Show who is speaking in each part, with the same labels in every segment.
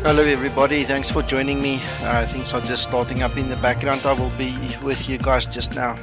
Speaker 1: Hello everybody, thanks for joining me. Things are just starting up in the background. I will be with you guys just now.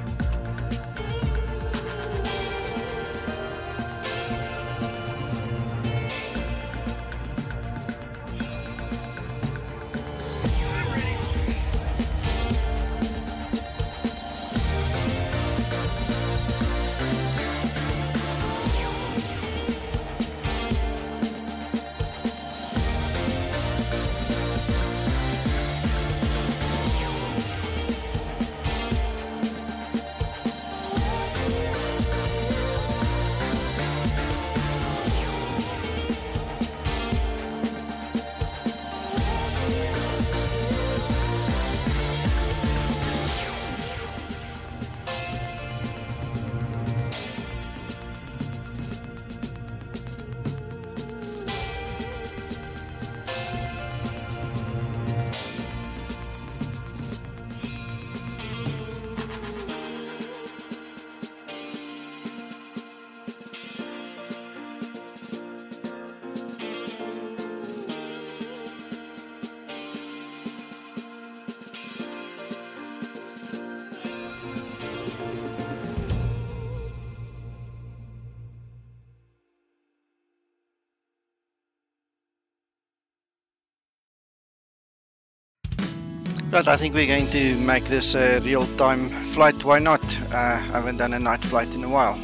Speaker 1: Right, I think we're going to make this a real-time flight. Why not? I haven't done a night flight in a while.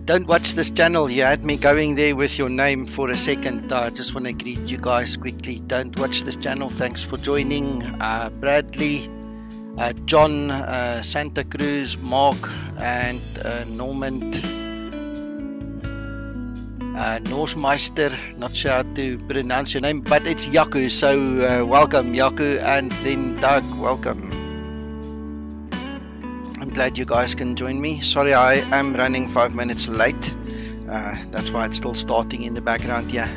Speaker 1: Don't watch this channel. You had me going there with your name for a second. I just want to greet you guys quickly. Don't watch this channel. Thanks for joining. Bradley, John, Santa Cruz, Mark, and Norman, Norsmeister. Not sure how to pronounce your name, but it's Yaku. So welcome, Yaku, and then Doug. Welcome. I'm glad you guys can join me. Sorry, I am running 5 minutes late. That's why it's still starting in the background here.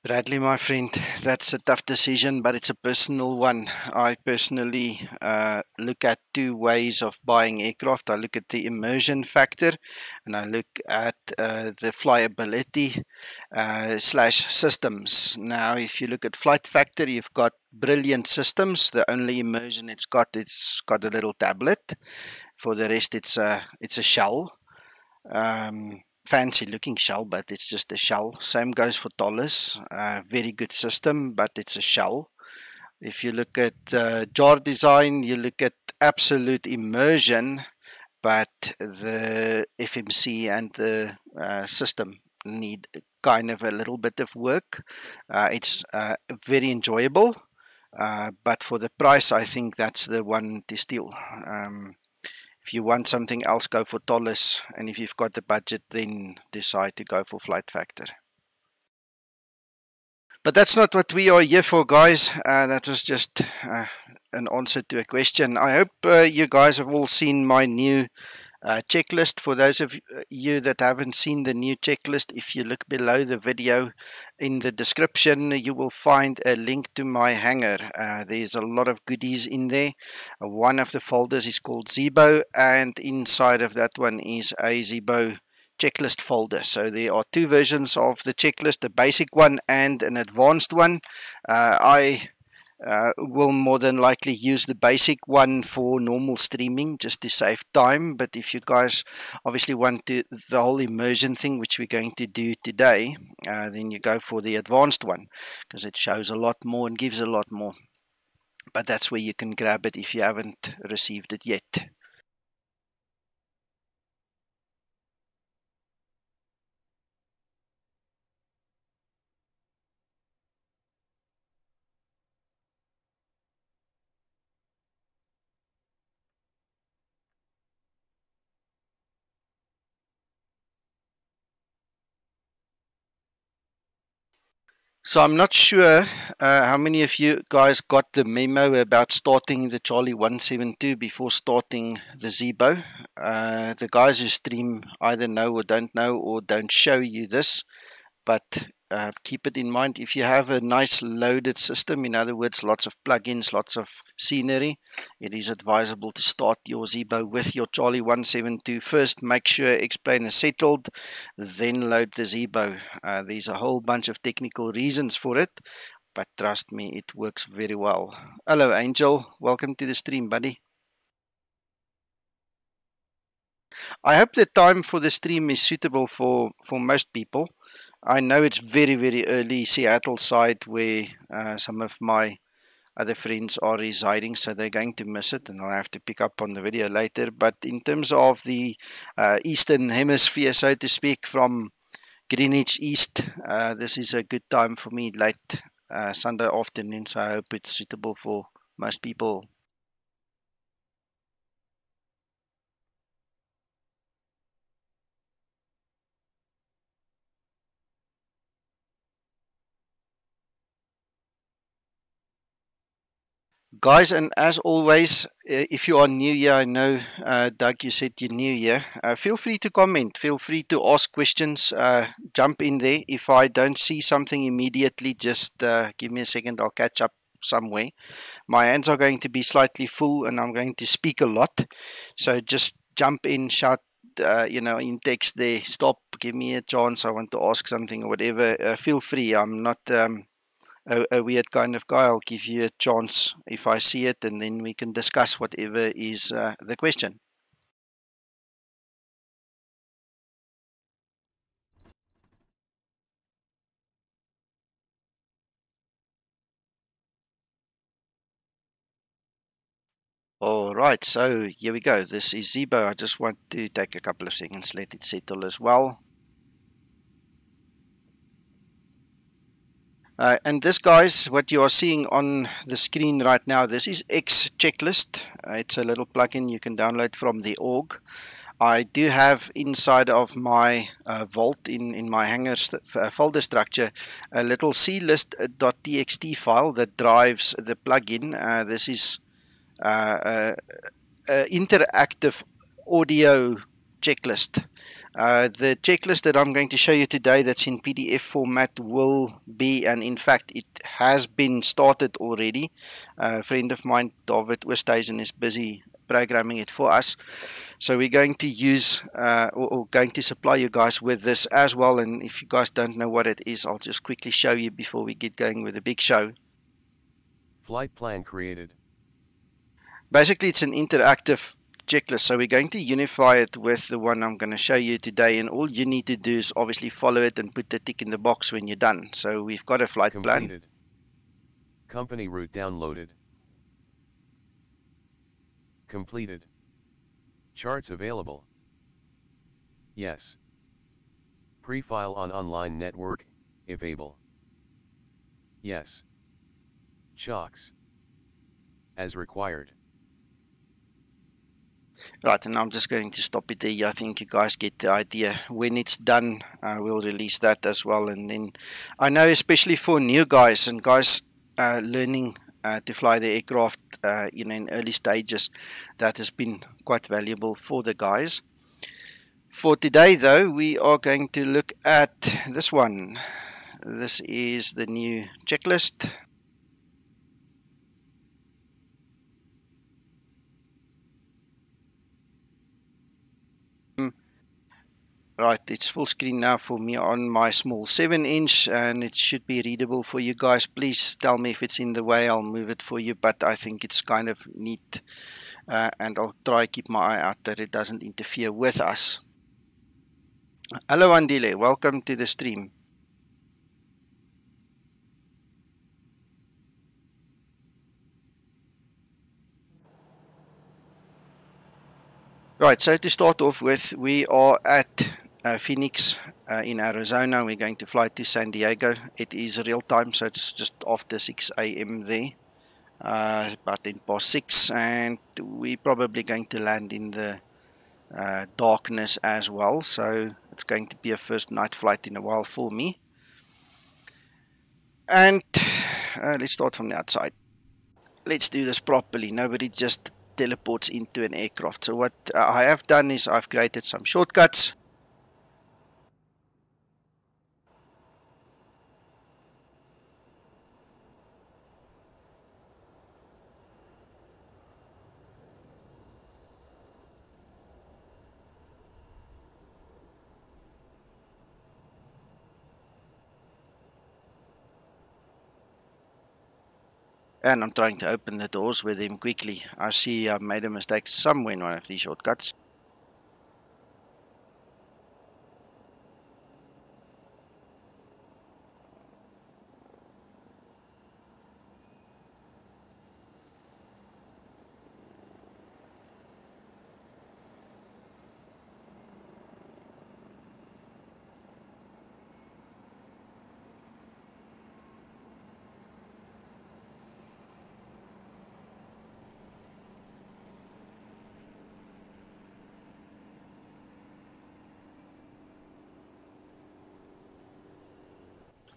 Speaker 1: Bradley, my friend, that's a tough decision, but it's a personal one. I personally look at two ways of buying aircraft. I look at the immersion factor, and I look at the flyability slash systems. Now, if you look at flight factor, you've got brilliant systems. The only immersion it's got a little tablet. For the rest, it's a shell. Fancy looking shell, but it's just a shell. Same goes for Tollus. Very good system, but it's a shell. If you look at jar design, you look at absolute immersion, but the FMC and the system need kind of a little bit of work. It's very enjoyable, but for the price, I think that's the one to steal. If you want something else, go for Tollis, and if you've got the budget, then decide to go for Flight Factor. But that's not what we are here for, guys. That was just an answer to a question. I hope you guys have all seen my new checklist. For those of you that haven't seen the new checklist, if you look below the video in the description, you will find a link to my hangar. There's a lot of goodies in there. One of the folders is called Zibo, and inside of that one is a Zibo checklist folder. So there are two versions of the checklist, a basic one and an advanced one. I will more than likely use the basic one for normal streaming just to save time, but if you guys obviously want to the whole immersion thing, which we're going to do today, then you go for the advanced one because it shows a lot more and gives a lot more. But that's where you can grab it if you haven't received it yet. So I'm not sure how many of you guys got the memo about starting the Charlie 172 before starting the Zibo. The guys who stream either know or don't show you this, but keep it in mind. If you have a nice loaded system, in other words, lots of plugins, lots of scenery, it is advisable to start your Zibo with your Charlie 172 first. Make sure X-Plane is settled, then load the Zibo. There's a whole bunch of technical reasons for it, but trust me, it works very well. Hello, Angel. Welcome to the stream, buddy. I hope the time for the stream is suitable for most people. I know it's very, very early Seattle side where some of my other friends are residing, so they're going to miss it, and I'll have to pick up on the video later. But in terms of the Eastern Hemisphere, so to speak, from Greenwich East, this is a good time for me, late Sunday afternoon, so I hope it's suitable for most people. Guys, and as always, if you are new here, I know, Doug, you said you're new here. Feel free to comment. Feel free to ask questions. Jump in there. If I don't see something immediately, just give me a second. I'll catch up somewhere. My hands are going to be slightly full, and I'm going to speak a lot. So just jump in, shout, in text there. Stop. Give me a chance. I want to ask something or whatever. Feel free. I'm not a weird kind of guy. I'll give you a chance if I see it, and then we can discuss whatever is the question. All right, so here we go. This is Zibo. I just want to take a couple of seconds, let it settle as well. And this, guys, what you are seeing on the screen right now, this is X Checklist. It's a little plugin you can download from the org. I do have inside of my vault in my hangar folder structure a little clist.txt file that drives the plugin. This is interactive audio checklist. The checklist that I'm going to show you today that's in PDF format will be, and in fact it has been started already. A friend of mine, David Oosthuizen, is busy programming it for us. So we're going to use or going to supply you guys with this as well. And if you guys don't know what it is, I'll just quickly show you before we get going with the big show.
Speaker 2: Flight plan created.
Speaker 1: Basically, it's an interactive checklist. So we're going to unify it with the one I'm going to show you today. And all you need to do is obviously follow it and put the tick in the box when you're done. So we've got a flight
Speaker 2: Completed.
Speaker 1: plan.
Speaker 2: Company route downloaded. Completed. Charts available. Yes. Pre-file on online network, if able. Yes. Chocks. As required.
Speaker 1: Right, and I'm just going to stop it there. I think you guys get the idea. When it's done, we'll release that as well. And then I know, especially for new guys and guys learning to fly the aircraft, in early stages, that has been quite valuable for the guys. For today, though, we are going to look at this one. This is the new checklist. Right, it's full screen now for me on my small 7-inch, and it should be readable for you guys. Please tell me if it's in the way, I'll move it for you, but I think it's kind of neat, and I'll try keep my eye out that it doesn't interfere with us. Hello Andile, welcome to the stream. Right, so to start off with, we are at Phoenix in Arizona. We're going to fly to Sandiego. It is real time, so it's just after 6 a.m. there, about 6, and we're probably going to land in the darkness as well. So it's going to be a first night flight in a while for me. And let's start from the outside. Let's do this properly. Nobody just teleports into an aircraft. So what I have done is I've created some shortcuts. And I'm trying to open the doors with them quickly. I see I made a mistake somewhere in one of these shortcuts.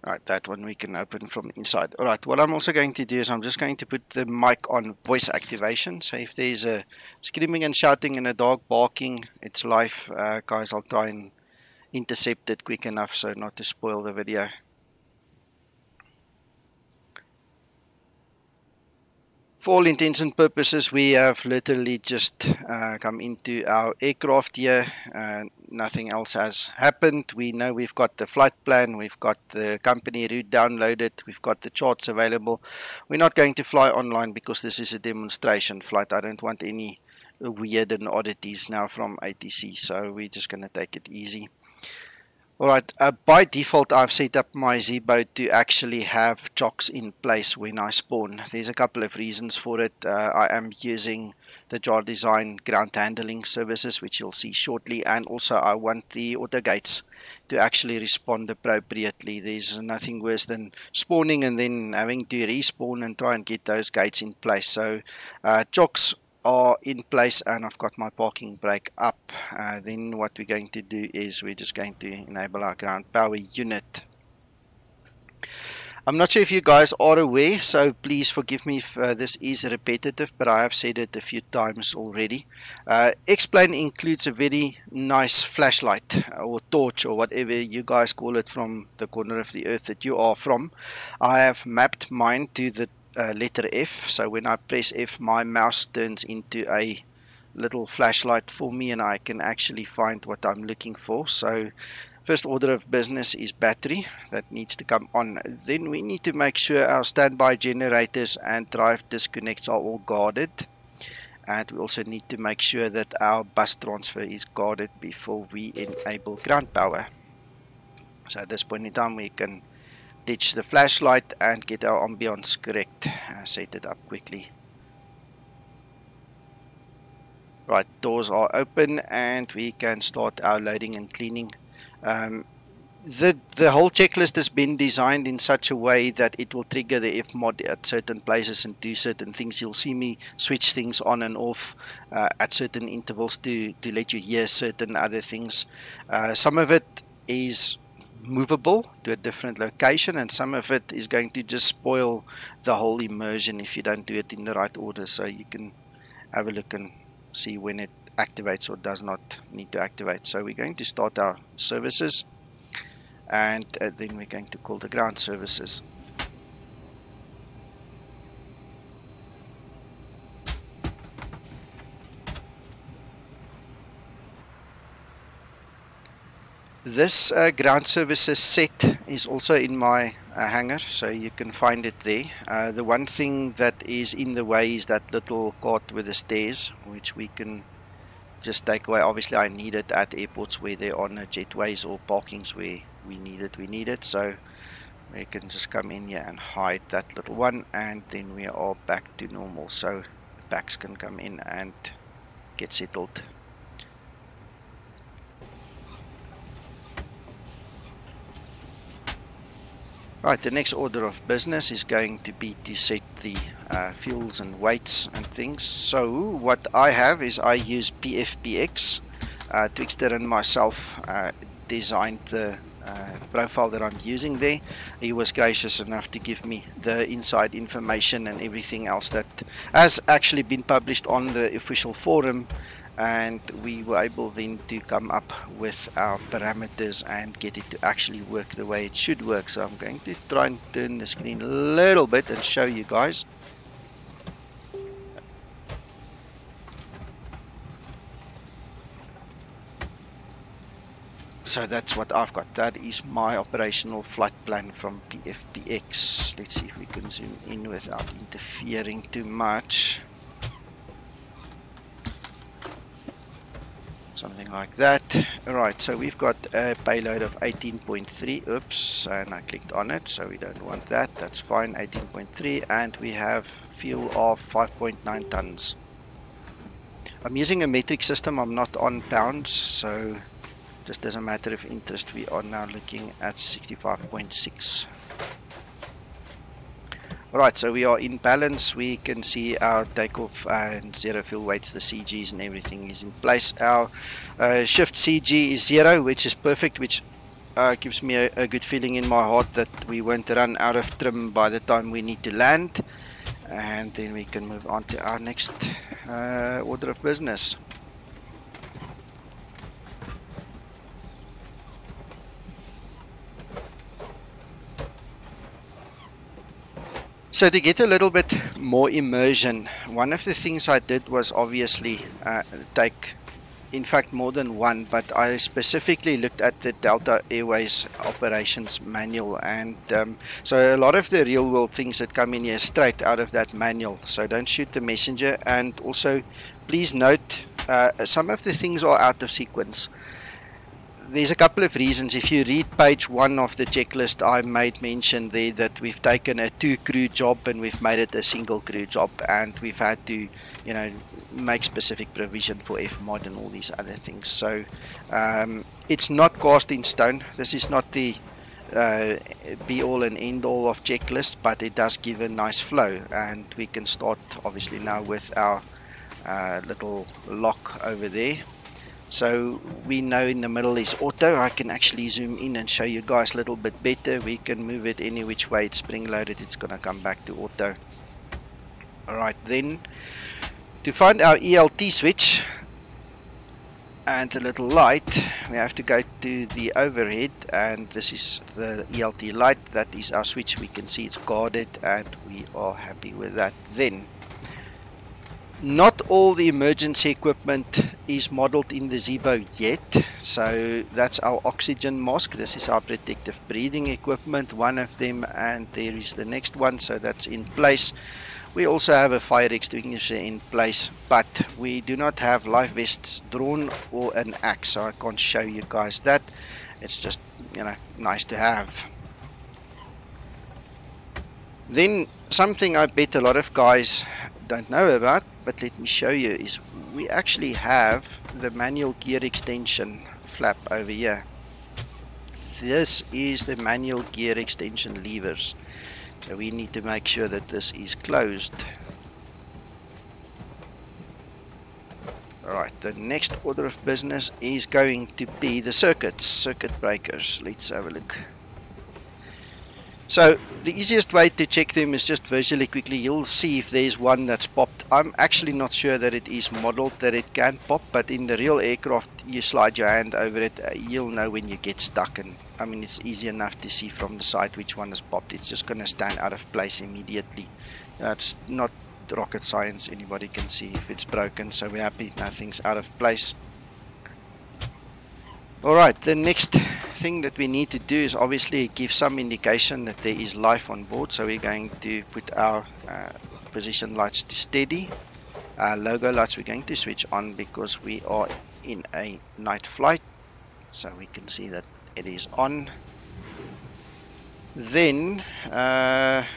Speaker 1: Alright, that one we can open from the inside. Alright, what I'm also going to do is I'm just going to put the mic on voice activation. So if there's a screaming and shouting and a dog barking, it's live. Guys, I'll try and intercept it quick enough so not to spoil the video. For all intents and purposes, we have literally just come into our aircraft here. Nothing else has happened. We know we've got the flight plan, we've got the company route downloaded, we've got the charts available. We're not going to fly online because this is a demonstration flight. I don't want any weird and oddities now from ATC, so we're just going to take it easy. Alright, by default I've set up my Zibo to actually have chocks in place when I spawn. There's a couple of reasons for it. I am using the Jar Design ground handling services, which you'll see shortly, and also I want the auto gates to actually respond appropriately. There's nothing worse than spawning and then having to respawn and try and get those gates in place. So chocks are in place and I've got my parking brake up. Then what we're going to do is we're just going to enable our ground power unit. I'm not sure if you guys are aware, so please forgive me if this is repetitive, but I have said it a few times already. X-Plane includes a very nice flashlight or torch or whatever you guys call it from the corner of the earth that you are from. I have mapped mine to the letter F, so when I press F my mouse turns into a little flashlight for me and I can actually find what I'm looking for. So first order of business is battery, that needs to come on. Then we need to make sure our standby generators and drive disconnects are all guarded, and we also need to make sure that our bus transfer is guarded before we enable ground power. So at this point in time we can ditch the flashlight and get our ambience correct. Set it up quickly. Right, doors are open and we can start our loading and cleaning. The whole checklist has been designed in such a way that it will trigger the Fmod at certain places and do certain things. You'll see me switch things on and off at certain intervals to let you hear certain other things. Some of it is movable to a different location, and some of it is going to just spoil the whole immersion if you don't do it in the right order. So you can have a look and see when it activates or does not need to activate. So we're going to start our services, and then we're going to call the ground services. This ground services set is also in my hangar, so you can find it there. The one thing that is in the way is that little cart with the stairs, which we can just take away. Obviously I need it at airports where there are no jetways or parkings where we need it, so we can just come in here and hide that little one, and then we are back to normal, so packs can come in and get settled. Right, the next order of business is going to be to set the fuels and weights and things. So what I have is I use KPHX. Twixter and myself designed the profile that I'm using there. He was gracious enough to give me the inside information and everything else that has actually been published on the official forum, and we were able then to come up with our parameters and get it to actually work the way it should work. So I'm going to try and turn the screen a little bit and show you guys. So that's what I've got. That is my operational flight plan from KPHX. Let's see if we can zoom in without interfering too much. Something like that. Alright, so we've got a payload of 18.3. Oops, and I clicked on it, so we don't want that. That's fine, 18.3, and we have fuel of 5.9 tons. I'm using a metric system, I'm not on pounds, so just as a matter of interest, we are now looking at 65.6. Alright, so we are in balance. We can see our takeoff and zero fuel weights, the CGs and everything is in place. Our shift CG is 0, which is perfect, which gives me a good feeling in my heart that we won't run out of trim by the time we need to land. And then we can move on to our next order of business. So to get a little bit more immersion, one of the things I did was obviously take, in fact more than one, but I specifically looked at the Delta Airways operations manual, and so a lot of the real world things that come in here straight out of that manual, so don't shoot the messenger. And also please note some of the things are out of sequence. There's a couple of reasons. If you read page 1 of the checklist, I made mention there that we've taken a 2-crew job and we've made it a single crew job, and we've had to, you know, make specific provision for Fmod and all these other things. So it's not cast in stone. This is not the be all and end all of checklist, but it does give a nice flow, and we can start obviously now with our little lock over there. So we know in the middle is auto. I can actually zoom in and show you guys a little bit better. We can move it any which way. It's spring loaded, it's gonna come back to auto. Alright, then to find our ELT switch and the little light, we have to go to the overhead, and this is the ELT light. That is our switch. We can see it's guarded and we are happy with that. Then not all the emergency equipment is modeled in the Zibo yet, so that's our oxygen mask. This is our protective breathing equipment, one of them, and there is the next one, so that's in place. We also have a fire extinguisher in place, but we do not have life vests drawn or an axe, so I can't show you guys that. It's just, you know, nice to have. Then something I bet a lot of guys don't know about, but let me show you, is we actually have the manual gear extension flap over here. this is the manual gear extension levers. So we need to make sure that this is closed. Alright, the next order of business is going to be the circuit breakers. Let's have a look. So the easiest way to check them is just visually quickly. You'll see if there's one that's popped. I'm actually not sure that it is modeled that it can pop, but in the real aircraft you slide your hand over it, you'll know when you get stuck. And I mean, it's easy enough to see from the side which one has popped. It's just going to stand out of place immediately. It's not rocket science, anybody can see if it's broken, so we're happy nothing's out of place. Alright, the next thing that we need to do is obviously give some indication that there is life on board, so we're going to put our position lights to steady. Our logo lights we're going to switch on because we are in a night flight, so we can see that it is on. Then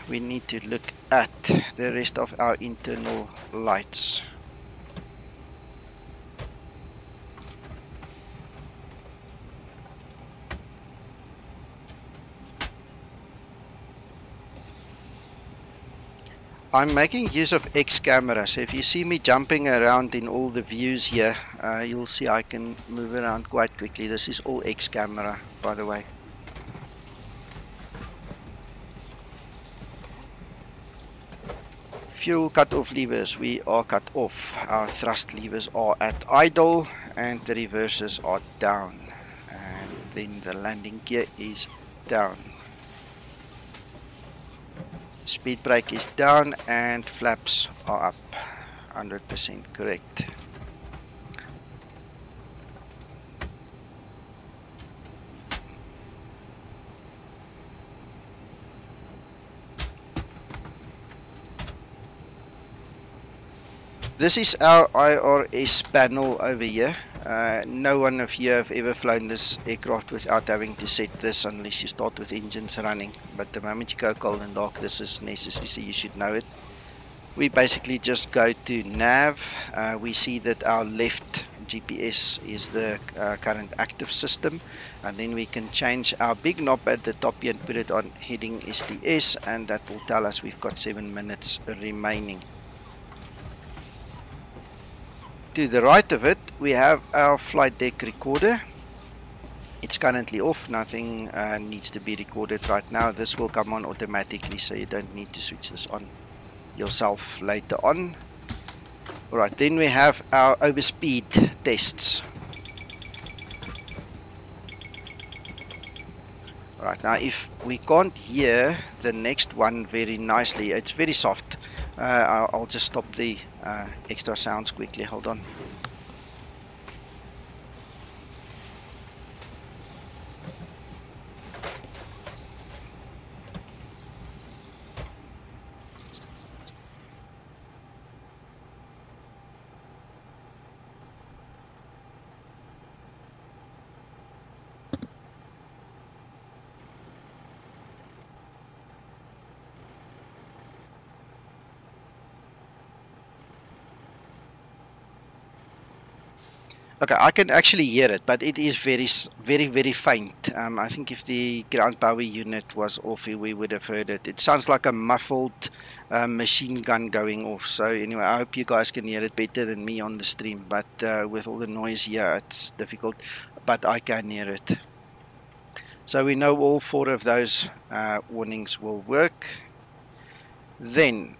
Speaker 1: we need to look at the rest of our internal lights. I'm making use of X camera, so if you see me jumping around in all the views here, you'll see I can move around quite quickly. This is all X camera, by the way. Fuel cut-off levers, we are cut off. Our thrust levers are at idle and the reversers are down. And then the landing gear is down. Speed brake is down and flaps are up. 100% correct. This is our IRS panel over here. No one of you have ever flown this aircraft without having to set this unless you start with engines running. But the moment you go cold and dark, this is necessary, so you should know it. We basically just go to nav. We see that our left GPS is the current active system. And then we can change our big knob at the top here and put it on heading STS. And that will tell us we've got 7 minutes remaining. To the right of it, we have our flight deck recorder. It's currently off, nothing needs to be recorded right now. This will come on automatically, so you don't need to switch this on yourself later on. Alright, then we have our overspeed tests. Alright, now if we can't hear the next one very nicely, it's very soft. I'll just stop the extra sounds quickly, hold on. Okay, I can actually hear it, but it is very faint. I think if the ground power unit was off, we would have heard it. It sounds like a muffled machine gun going off. So anyway, I hope you guys can hear it better than me on the stream. But with all the noise here, it's difficult. But I can hear it. So we know all 4 of those warnings will work. Then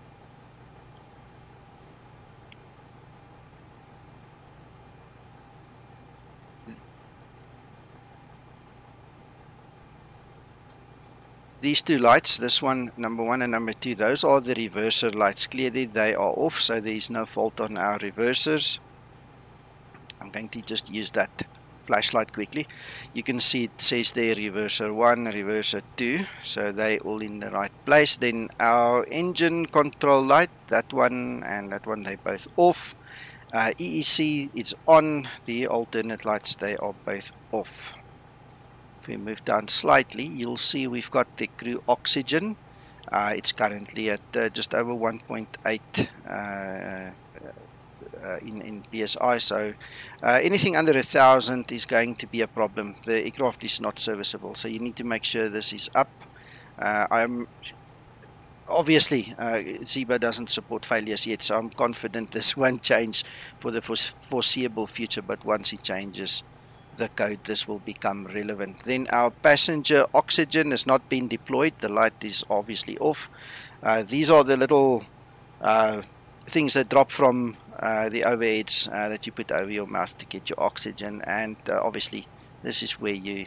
Speaker 1: these 2 lights, this one, number 1 and number 2, those are the reverser lights. Clearly they are off, so there is no fault on our reversers. I'm going to just use that flashlight quickly. You can see it says there reverser 1, reverser 2, so they all in the right place. Then our engine control light, that one and that one, they both off. EEC is on, the alternate lights, they are both off. If we move down slightly, you'll see we've got the crew oxygen. It's currently at just over 1.8 in PSI. So anything under 1,000 is going to be a problem. The aircraft is not serviceable, so you need to make sure this is up. I'm obviously Zibo doesn't support failures yet, so I'm confident this won't change for the foreseeable future. But once it changes the code, this will become relevant. Then our passenger oxygen has not been deployed. The light is obviously off. These are the little things that drop from the overheads that you put over your mouth to get your oxygen, and obviously this is where you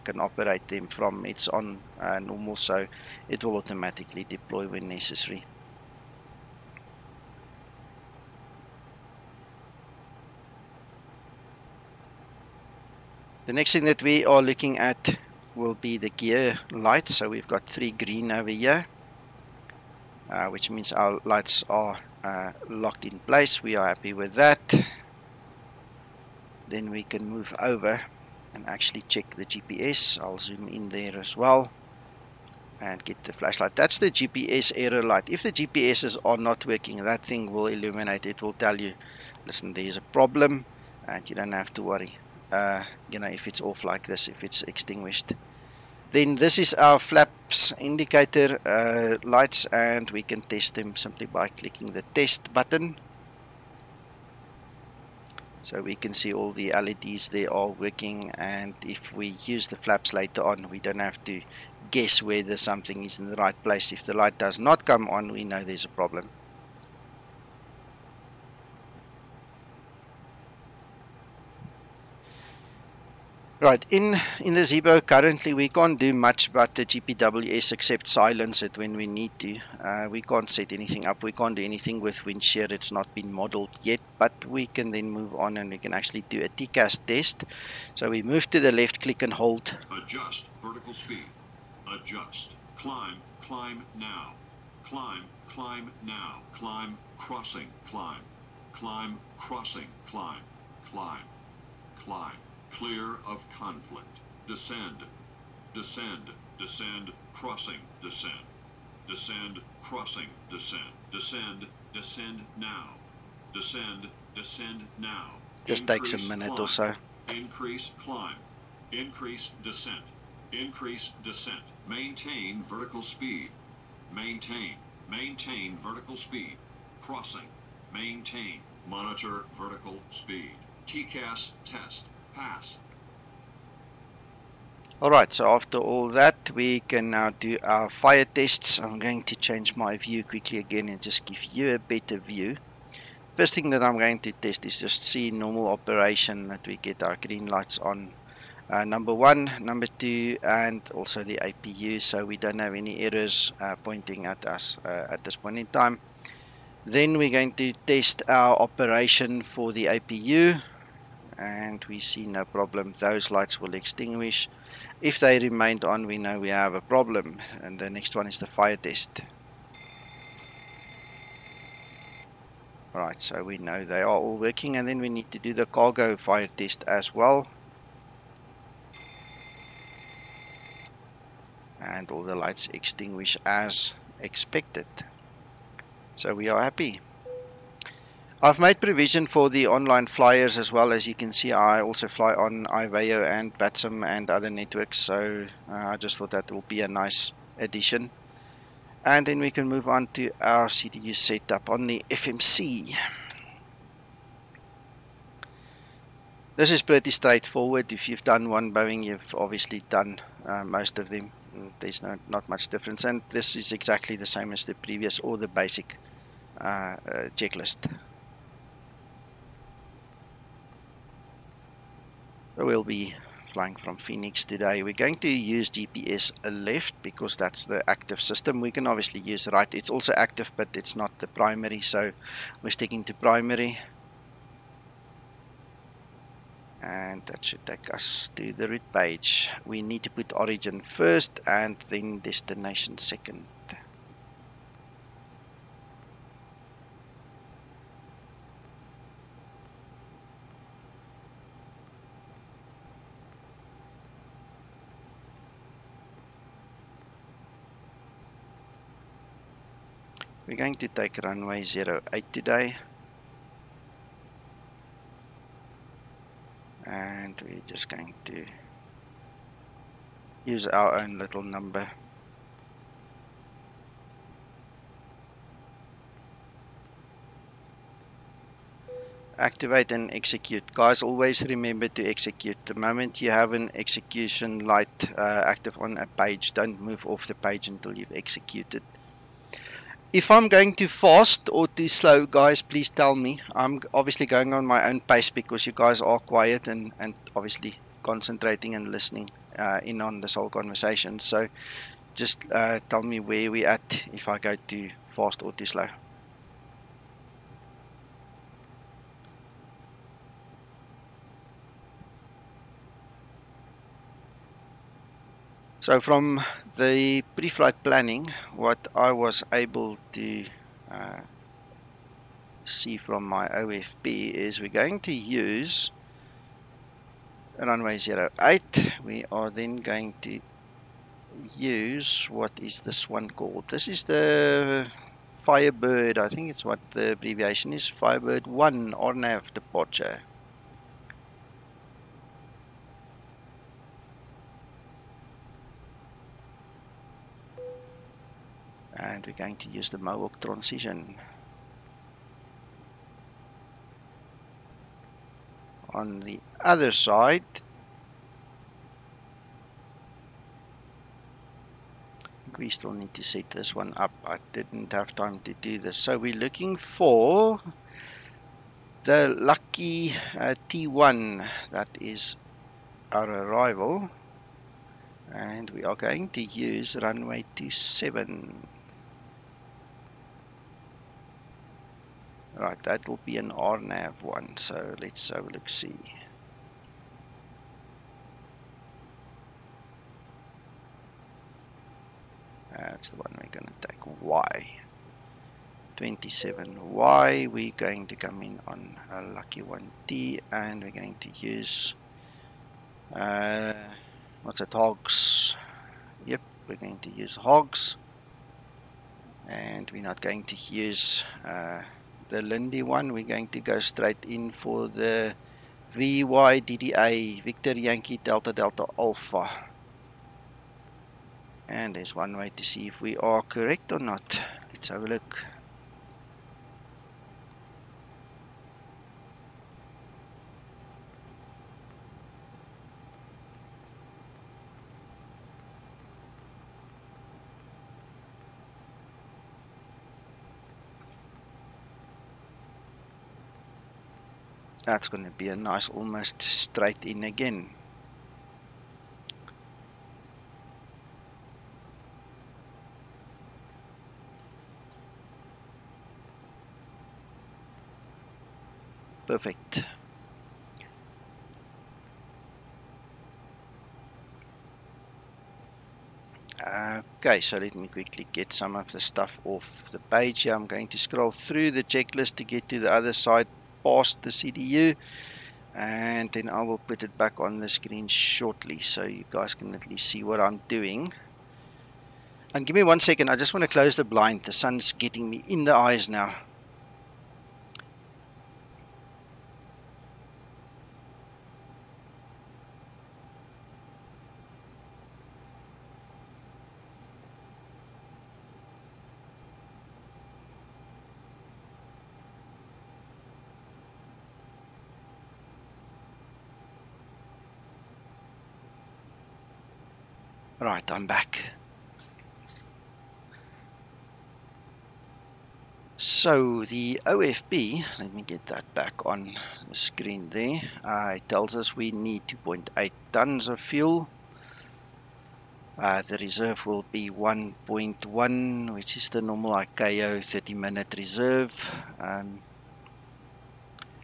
Speaker 1: can operate them from. It's on normal, so it will automatically deploy when necessary. The next thing that we are looking at will be the gear lights. So we've got 3 green over here, which means our lights are locked in place. We are happy with that. Then we can move over and actually check the GPS. I'll zoom in there as well and get the flashlight. That's the GPS error light. If the GPSs are not working, that thing will illuminate. It will tell you, listen, there's a problem, and you don't have to worry. If it's off like this, if it's extinguished. Then this is our flaps indicator lights, and we can test them simply by clicking the test button. So we can see all the LEDs there are working, and if we use the flaps later on, we don't have to guess whether something is in the right place. If the light does not come on, we know there's a problem. Right, in the Zibo currently we can't do much about the GPWS except silence it when we need to. We can't set anything up, we can't do anything with wind shear, it's not been modeled yet, but we can then move on and we can actually do a TCAS test. So we move to the left, click and hold.
Speaker 3: Adjust vertical speed. Adjust. Climb, climb now. Climb, climb now. Climb, crossing, climb. Climb, crossing, climb. Climb, climb. Clear of conflict. Descend. Descend. Descend. Crossing. Descend. Descend. Crossing. Descend. Descend. Descend now. Descend. Descend now.
Speaker 1: Just takes a minute or so.
Speaker 3: Increase climb. Increase descent. Increase descent. Maintain vertical speed. Maintain. Maintain vertical speed. Crossing. Maintain. Monitor vertical speed. TCAS test. Pass.
Speaker 1: Alright, so after all that, we can now do our fire tests. I'm going to change my view quickly again and just give you a better view. First thing that I'm going to test is just see normal operation, that we get our green lights on. Number 1, number 2, and also the APU, so we don't have any errors pointing at us at this point in time. Then we're going to test our operation for the APU, and we see no problem. Those lights will extinguish. If they remained on, we know we have a problem. And the next one is the fire test. Alright, so we know they are all working, and then we need to do the cargo fire test as well. And all the lights extinguish as expected. So we are happy. I've made provision for the online flyers as well. As you can see, I also fly on Iveo and Vatsum and other networks, so I just thought that will be a nice addition. And then we can move on to our CDU setup on the FMC. This is pretty straightforward. If you've done one Boeing, you've obviously done most of them. There's not much difference, and this is exactly the same as the previous or the basic checklist. So we'll be flying from Phoenix today. We're going to use GPS left because that's the active system. We can obviously use right. It's also active, but it's not the primary, so we're sticking to primary. And that should take us to the route page. We need to put origin first and then destination second. We're going to take runway 08 today. we're just going to use our own little number. Activate and execute. Guys, always remember to execute. The moment you have an execution light active on a page, don't move off the page until you've executed. If I'm going too fast or too slow, guys, please tell me. I'm obviously going on my own pace because you guys are quiet and obviously concentrating and listening in on this whole conversation. So just tell me where we're at if I go too fast or too slow. So from the pre-flight planning, what I was able to see from my OFP is we're going to use runway 08. We are then going to use, what is this one called? This is the Firebird, I think it's what the abbreviation is, Firebird 1 RNAV departure. And we're going to use the Mohawk transition. On the other side, we still need to set this one up. I didn't have time to do this. So we're looking for the lucky T1. That is our arrival. And we are going to use runway 27. Right, that will be an RNAV one. So let's have a look, see. That's the one we're going to take. Y 27Y. We're going to come in on a lucky 1T, and we're going to use what's it, hogs. Yep, we're going to use hogs, and we're not going to use the Lindy one. We're going to go straight in for the VYDDA, Victor Yankee Delta Delta Alpha. And there's one way to see if we are correct or not. Let's have a look. That's going to be a nice almost straight in again. Perfect. Okay, so let me quickly get some of the stuff off the page here. I'm going to scroll through the checklist to get to the other side past the CDU, and then I will put it back on the screen shortly so you guys can at least see what I'm doing. And give me 1 second, I just want to close the blind. The sun's getting me in the eyes now. Right, I'm back. So the OFB, let me get that back on the screen there. It tells us we need 2.8 tons of fuel. The reserve will be 1.1, which is the normal ICAO 30-minute reserve.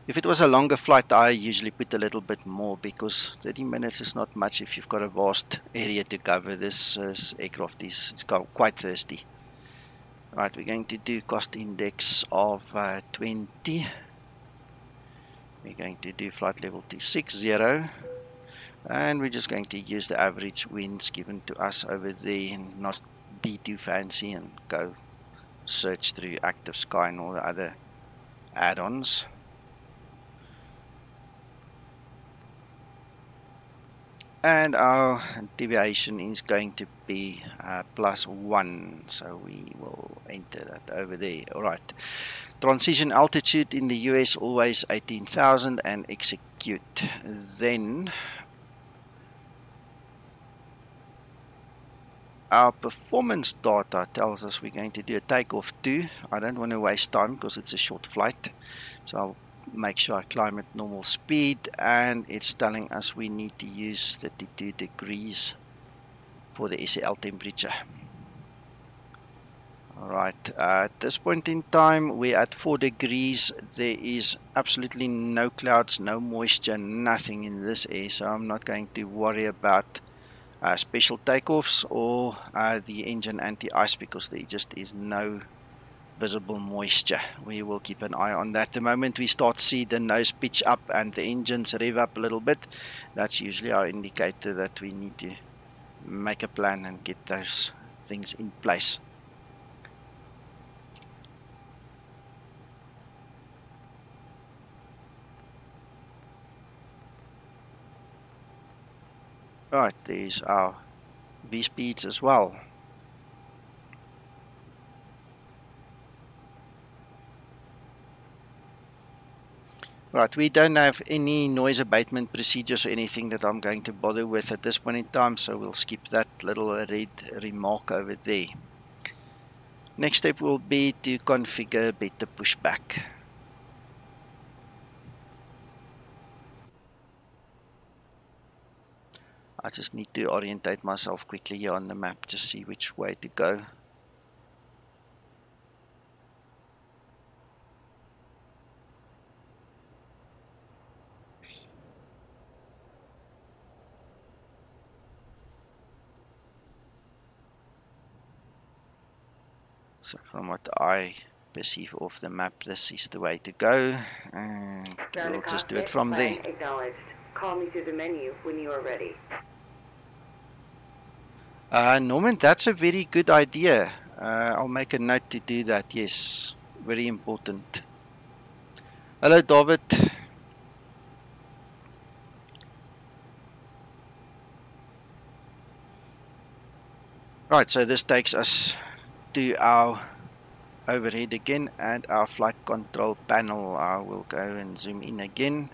Speaker 1: If it was a longer flight, I usually put a little bit more because 30 minutes is not much if you've got a vast area to cover. This aircraft is quite thirsty. Right, we're going to do cost index of 20. We're going to do flight level 260. And we're just going to use the average winds given to us over there and not be too fancy and go search through Active Sky and all the other add-ons. And our deviation is going to be +1, so we will enter that over there. Alright, transition altitude in the US always 18,000 and execute. Then our performance data tells us we're going to do a takeoff 2. I don't want to waste time because it's a short flight, so I'll make sure I climb at normal speed, and it's telling us we need to use 32 degrees for the SL temperature. Alright, at this point in time we're at 4 degrees. There is absolutely no clouds, no moisture, nothing in this air, so I'm not going to worry about special takeoffs or the engine anti-ice, because there just is no visible moisture. We will keep an eye on that. The moment we start to see the nose pitch up and the engines rev up a little bit, that's usually our indicator that we need to make a plan and get those things in place. Right, there's our V-speeds as well. Right, we don't have any noise abatement procedures or anything that I'm going to bother with at this point in time, so we'll skip that little red remark over there. Next step will be to configure better pushback. I just need to orientate myself quickly here on the map to see which way to go. So from what I perceive off the map, this is the way to go, and we'll just do it from there.
Speaker 4: Call me through the menu when you are ready.
Speaker 1: Norman, that's a very good idea. I'll make a note to do that. Yes, very important. Hello, David. Right, so this takes us to our overhead again and our flight control panel. I will go and zoom in again.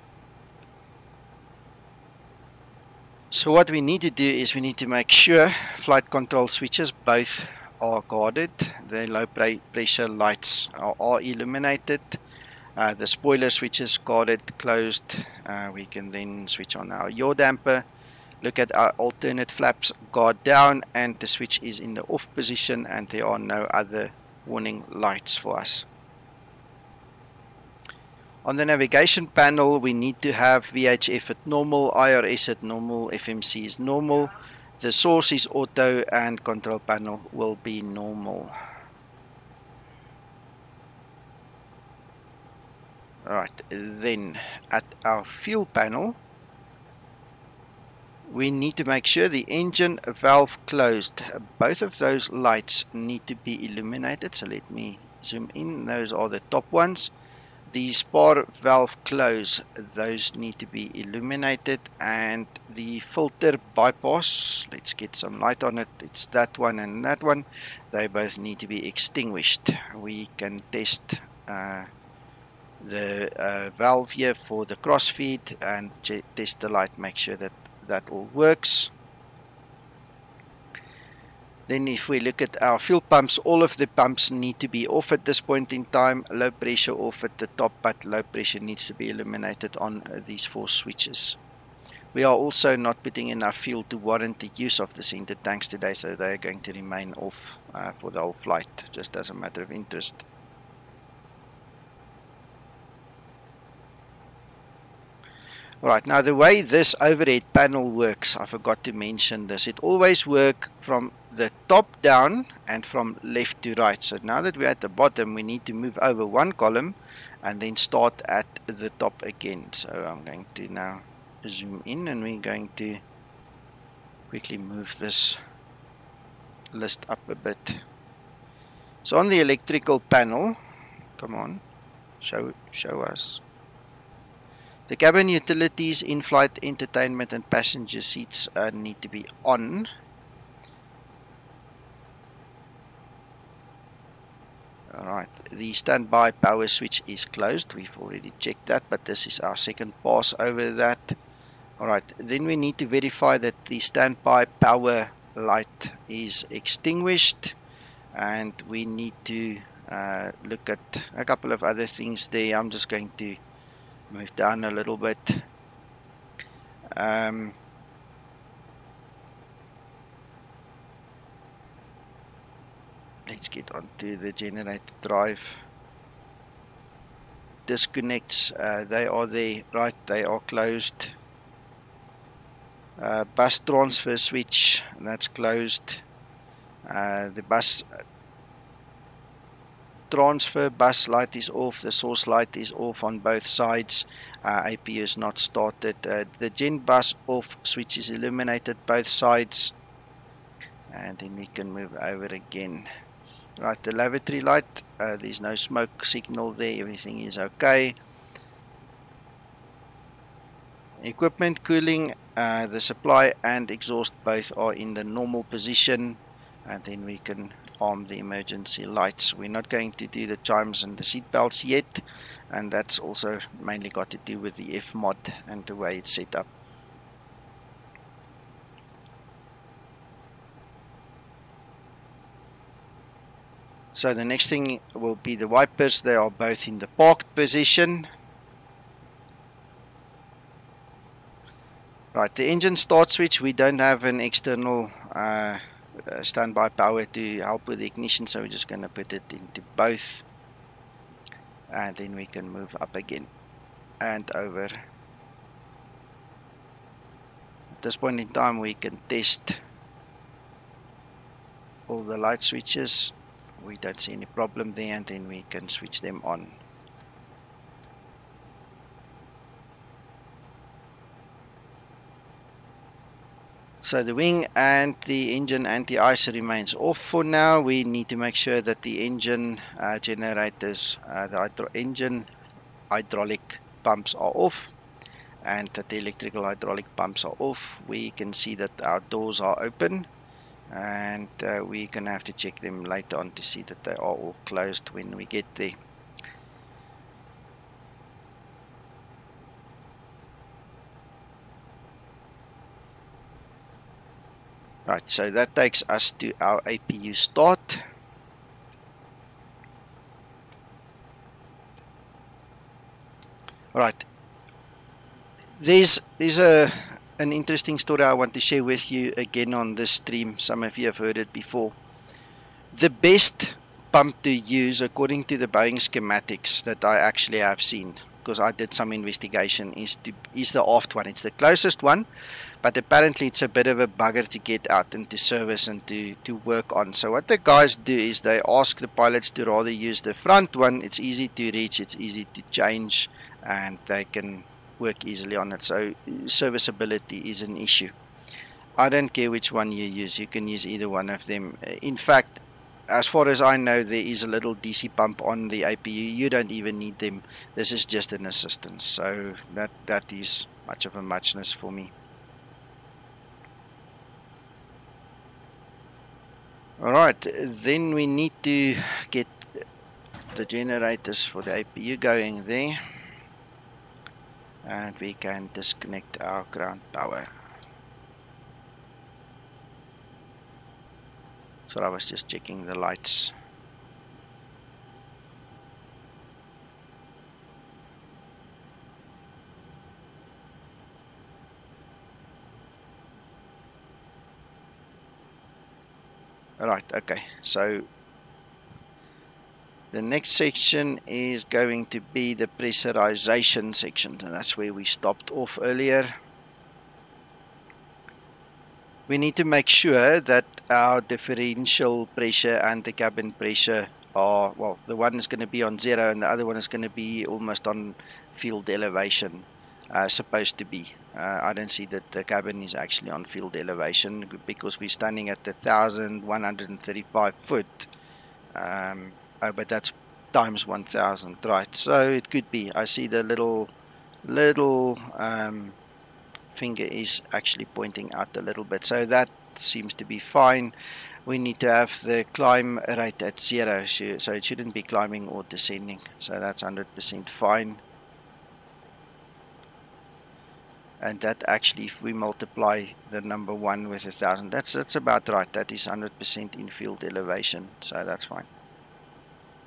Speaker 1: So what we need to do is we need to make sure flight control switches both are guarded. The low pressure lights are illuminated. The spoiler switch is guarded, closed. We can then switch on our yaw damper. Look at our alternate flaps, guard down, and the switch is in the off position, and there are no other warning lights for us. On the navigation panel, we need to have VHF at normal, IRS at normal, FMC is normal, the source is auto, and control panel will be normal. Alright, then at our fuel panel, we need to make sure the engine valve closed. Both of those lights need to be illuminated, so let me zoom in. Those are the top ones. The spar valve close, those need to be illuminated, and the filter bypass, let's get some light on it, it's that one and that one, they both need to be extinguished. We can test the valve here for the crossfeed and test the light, make sure that that all works. Then if we look at our fuel pumps, all of the pumps need to be off at this point in time. Low pressure off at the top, but low pressure needs to be eliminated on these 4 switches. We are also not putting enough fuel to warrant the use of the center tanks today, so they are going to remain off for the whole flight, just as a matter of interest. Right, now the way this overhead panel works, I forgot to mention this. It always works from the top down and from left to right. So now that we're at the bottom, we need to move over 1 column and then start at the top again. So I'm going to now zoom in, and we're going to quickly move this list up a bit. So on the electrical panel, come on, show us. The cabin utilities, in-flight entertainment and passenger seats need to be on. Alright, the standby power switch is closed. We've already checked that, but this is our second pass over that. Alright, then we need to verify that the standby power light is extinguished, and we need to look at a couple of other things there. I'm just going to move down a little bit. Let's get onto the generator drive. Disconnects, they are there, right, they are closed. Bus transfer switch, that's closed. The bus transfer bus light is off, the source light is off on both sides. APU is not started. The gen bus off switch is illuminated both sides, and then we can move over again. Right, the lavatory light, there's no smoke signal there, everything is okay. Equipment cooling, the supply and exhaust both are in the normal position, and then we can arm the emergency lights. We're not going to do the chimes and the seat belts yet, and that's also mainly got to do with the F mod and the way it's set up. So the next thing will be the wipers. They are both in the parked position. Right, the engine start switch, we don't have an external standby power to help with the ignition, so we're just going to put it into both, and then we can move up again and over. At this point in time we can test all the light switches. We don't see any problem there, and then we can switch them on. So the wing and the engine anti-ice remains off for now. We need to make sure that the engine generators, the engine hydraulic pumps are off, and that the electrical hydraulic pumps are off. We can see that our doors are open, and we're going to have to check them later on to see that they are all closed when we get there. Right, so that takes us to our APU start. Right, there's an interesting story I want to share with you again on this stream. Some of you have heard it before. The best pump to use according to the Boeing schematics that I actually have seen, because I did some investigation, is the aft one. It's the closest one, but apparently it's a bit of a bugger to get out and to service and to work on. So what the guys do is they ask the pilots to rather use the front one. It's easy to reach, it's easy to change, and they can work easily on it. So serviceability is an issue. I don't care which one you use, you can use either one of them. In fact, as far as I know, there is a little DC pump on the APU. You don't even need them. This is just an assistance, so that is much of a muchness for me. Alright, then we need to get the generators for the APU going there, and we can disconnect our ground power. So I was just checking the lights. Alright, okay, so the next section is going to be the pressurization section, and that's where we stopped off earlier. We need to make sure that our differential pressure and the cabin pressure are, well, the one is going to be on 0 and the other one is going to be almost on field elevation, supposed to be. I don't see that the cabin is actually on field elevation because we're standing at 1,135 foot. But that's times 1,000, right? So it could be. I see the little little finger is actually pointing out a little bit, so that seems to be fine. We need to have the climb rate at 0, so it shouldn't be climbing or descending, so that's 100% fine. And that actually, if we multiply the number 1 with 1000, that's about right. That is 100% in field elevation, so that's fine.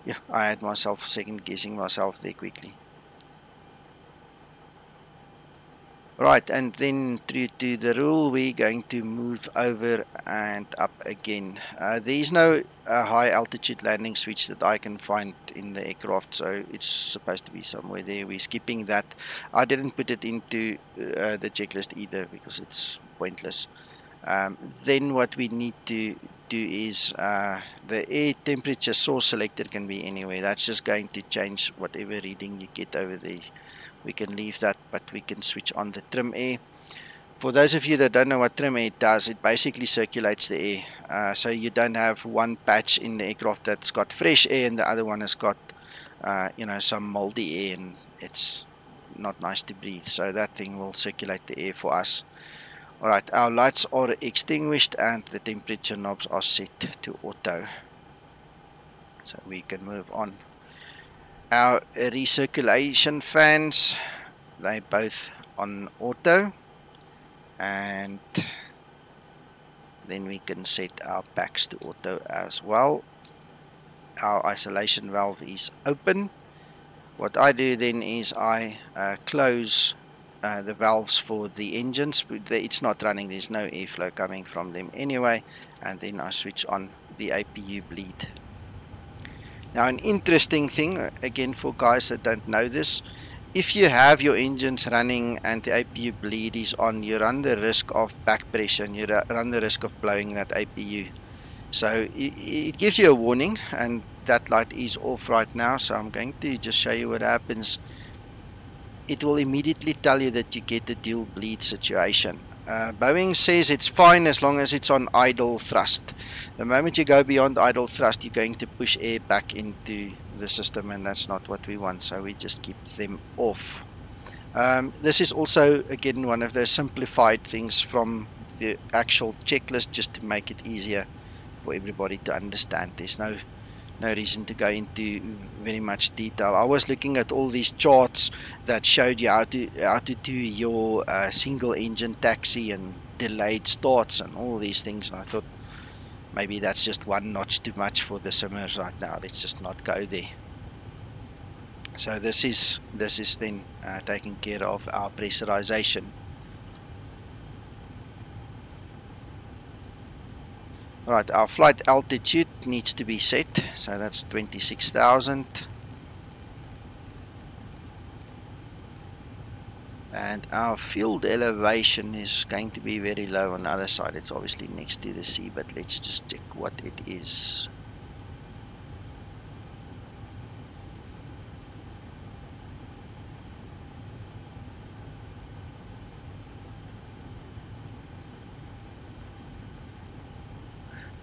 Speaker 1: Yeah, I had myself second guessing myself there quickly. Right, and then true to the rule, we're going to move over and up again. There is no high altitude landing switch that I can find in the aircraft, so it's supposed to be somewhere there. We're skipping that. I didn't put it into the checklist either because it's pointless. Then what we need to do is the air temperature source selector can be anywhere. That's just going to change whatever reading you get over there. We can leave that, but we can switch on the trim air. For those of you that don't know what trim air does, it basically circulates the air. So you don't have one patch in the aircraft that's got fresh air and the other one has got some moldy air, and it's not nice to breathe. So that thing will circulate the air for us. Alright, our lights are extinguished and the temperature knobs are set to auto. So we can move on. Our recirculation fans, they both on auto, and then we can set our packs to auto as well. Our isolation valve is open. What I do then is I close the valves for the engines. It's not running, there's no airflow coming from them anyway, and then I switch on the APU bleed. Now, an interesting thing, again for guys that don't know this, if you have your engines running and the APU bleed is on, you run the risk of back pressure and you run the risk of blowing that APU. So it gives you a warning, and that light is off right now, so I'm going to just show you what happens. It will immediately tell you that you get a dual bleed situation. Boeing says it's fine as long as it's on idle thrust. The moment you go beyond idle thrust, you're going to push air back into the system, and that's not what we want, so we just keep them off. This is also, again, one of those simplified things from the actual checklist, just to make it easier for everybody to understand. There's no reason to go into very much detail. I was looking at all these charts that showed you how to do your single engine taxi and delayed starts and all these things, and I thought maybe that's just one notch too much for the simmers right now. Let's just not go there. So this is then taking care of our pressurization. Right, our flight altitude needs to be set, so that's 26,000. And our field elevation is going to be very low on the other side. It's obviously next to the sea, but let's just check what it is.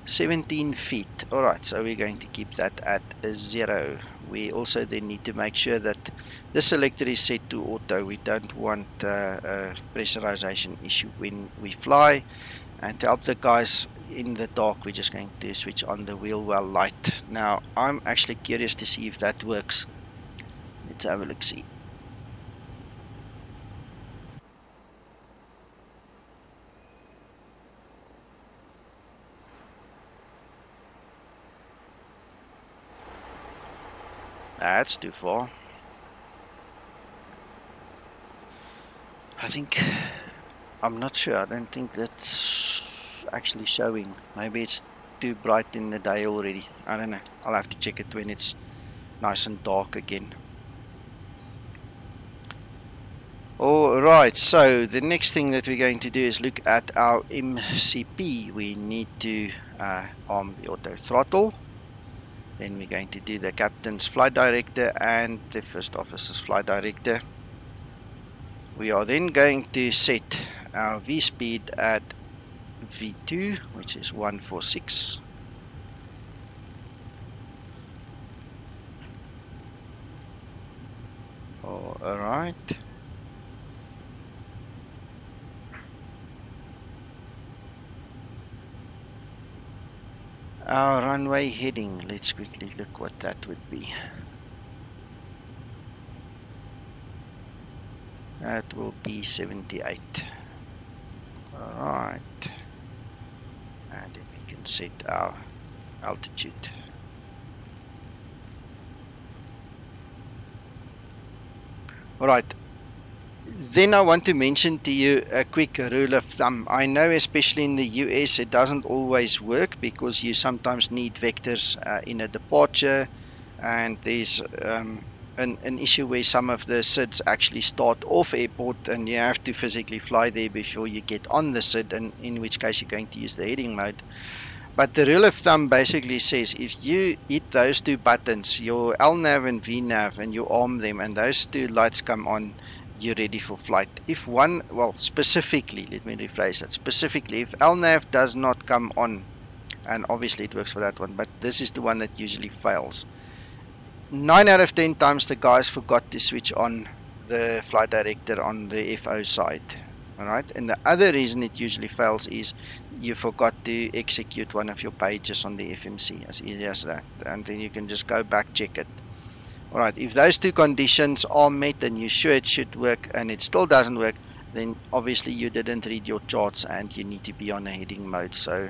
Speaker 1: $17 feet. Alright, so we're going to keep that at 0. We also then need to make sure that the selector is set to auto. We don't want a pressurization issue when we fly. And to help the guys in the dark, we're just going to switch on the wheel well light. Now, I'm actually curious to see if that works. Let's have a look see. That's too far. I'm not sure. I don't think that's actually showing. Maybe it's too bright in the day already. I don't know. I'll have to check it when it's nice and dark again. Alright, so the next thing that we're going to do is look at our MCP. We need to arm the auto throttle. Then we're going to do the captain's flight director and the first officer's flight director. We are then going to set our V speed at V2, which is 146. Alright. Our runway heading, let's quickly look what that would be. That will be 78. Alright. And then we can set our altitude. Alright. Then I want to mention to you a quick rule of thumb. I know especially in the US it doesn't always work because you sometimes need vectors in a departure, and there's an issue where some of the SIDs actually start off airport and you have to physically fly there before you get on the SID, and in which case you're going to use the heading mode. But the rule of thumb basically says if you hit those two buttons, your LNAV and VNAV, and you arm them and those two lights come on, you're ready for flight. If one, well, specifically, let me rephrase that, specifically if LNAV does not come on, and obviously it works for that one, but this is the one that usually fails. 9 out of 10 times the guys forgot to switch on the flight director on the FO side. Alright, and the other reason it usually fails is you forgot to execute one of your pages on the FMC, as easy as that, and then you can just go back, check it. Alright, if those two conditions are met and you're sure it should work and it still doesn't work, then obviously you didn't read your charts and you need to be on a heading mode. So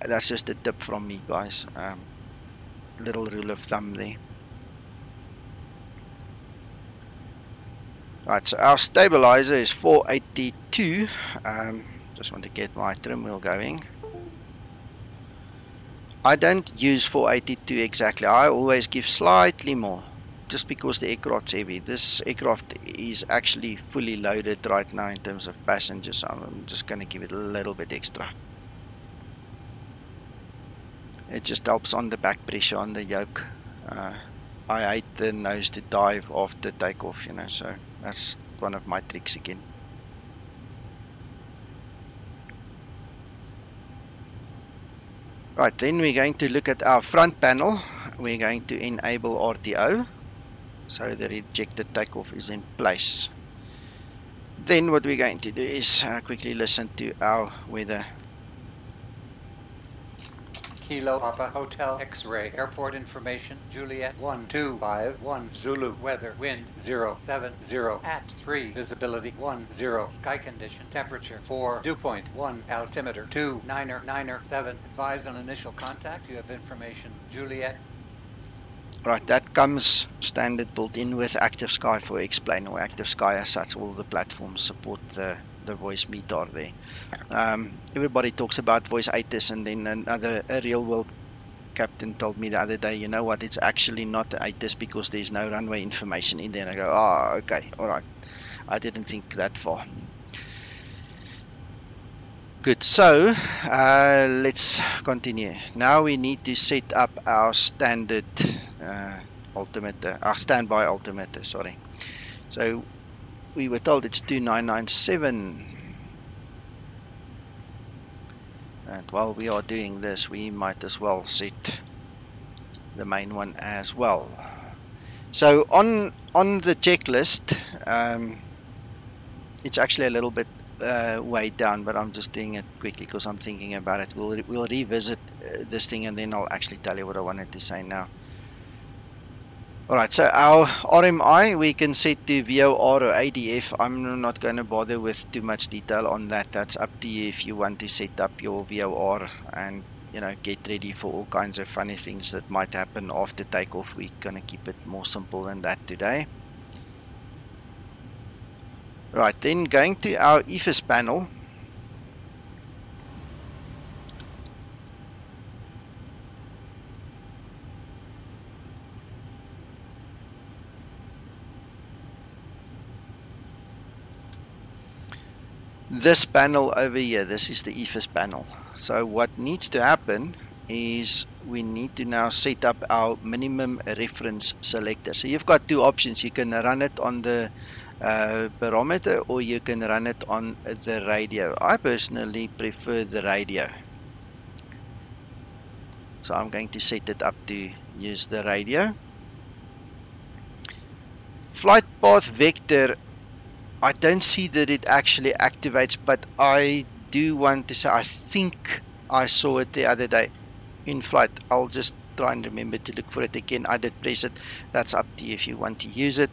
Speaker 1: that's just a tip from me, guys. Little rule of thumb there. Right, so our stabilizer is 482. Just want to get my trim wheel going. I don't use 482 exactly. I always give slightly more, just because the aircraft's heavy. This aircraft is actually fully loaded right now in terms of passengers, so I'm just going to give it a little bit extra. It just helps on the back pressure on the yoke. I hate the nose to dive after takeoff, you know, so that's one of my tricks again. Right, then we're going to look at our front panel. We're going to enable RTO, so the rejected takeoff is in place. Then what we're going to do is quickly listen to our weather.
Speaker 5: Kilo Papa Hotel X-Ray Airport Information Juliet 1251 Zulu Weather Wind 070 at 3 Visibility 10 Sky Condition Temperature 4 Dew Point 1 Altimeter 2997 Advise on initial contact. You have information Juliet.
Speaker 1: Right, that comes standard built in with Active Sky for Explain, or Active Sky as such. All the platforms support the voice meter there. Everybody talks about voice ATC, and then a real world captain told me the other day, you know what, it's actually not ATC because there's no runway information in there. And I go, oh, okay, alright. I didn't think that far. Good, so let's continue. Now we need to set up our standard altimeter, our standby altimeter, sorry. So we were told it's 2997, and while we are doing this, we might as well set the main one as well. So on the checklist, it's actually a little bit way down, but I'm just doing it quickly because I'm thinking about it. We'll revisit this thing, and then I'll actually tell you what I wanted to say now. Alright, so our RMI we can set to VOR or ADF. I'm not going to bother with too much detail on that. That's up to you if you want to set up your VOR and, you know, get ready for all kinds of funny things that might happen after takeoff. We're going to keep it more simple than that today. Right, then going to our EFIS panel. This panel over here, this is the EFIS panel. So what needs to happen is we need to now set up our minimum reference selector. So you've got two options. You can run it on the barometer, or you can run it on the radio. I personally prefer the radio, so I'm going to set it up to use the radio. Flight path vector, I don't see that it actually activates, but I do want to say I think I saw it the other day. in flight. I'll just try and remember to look for it again. I did press it. That's up to you if you want to use it.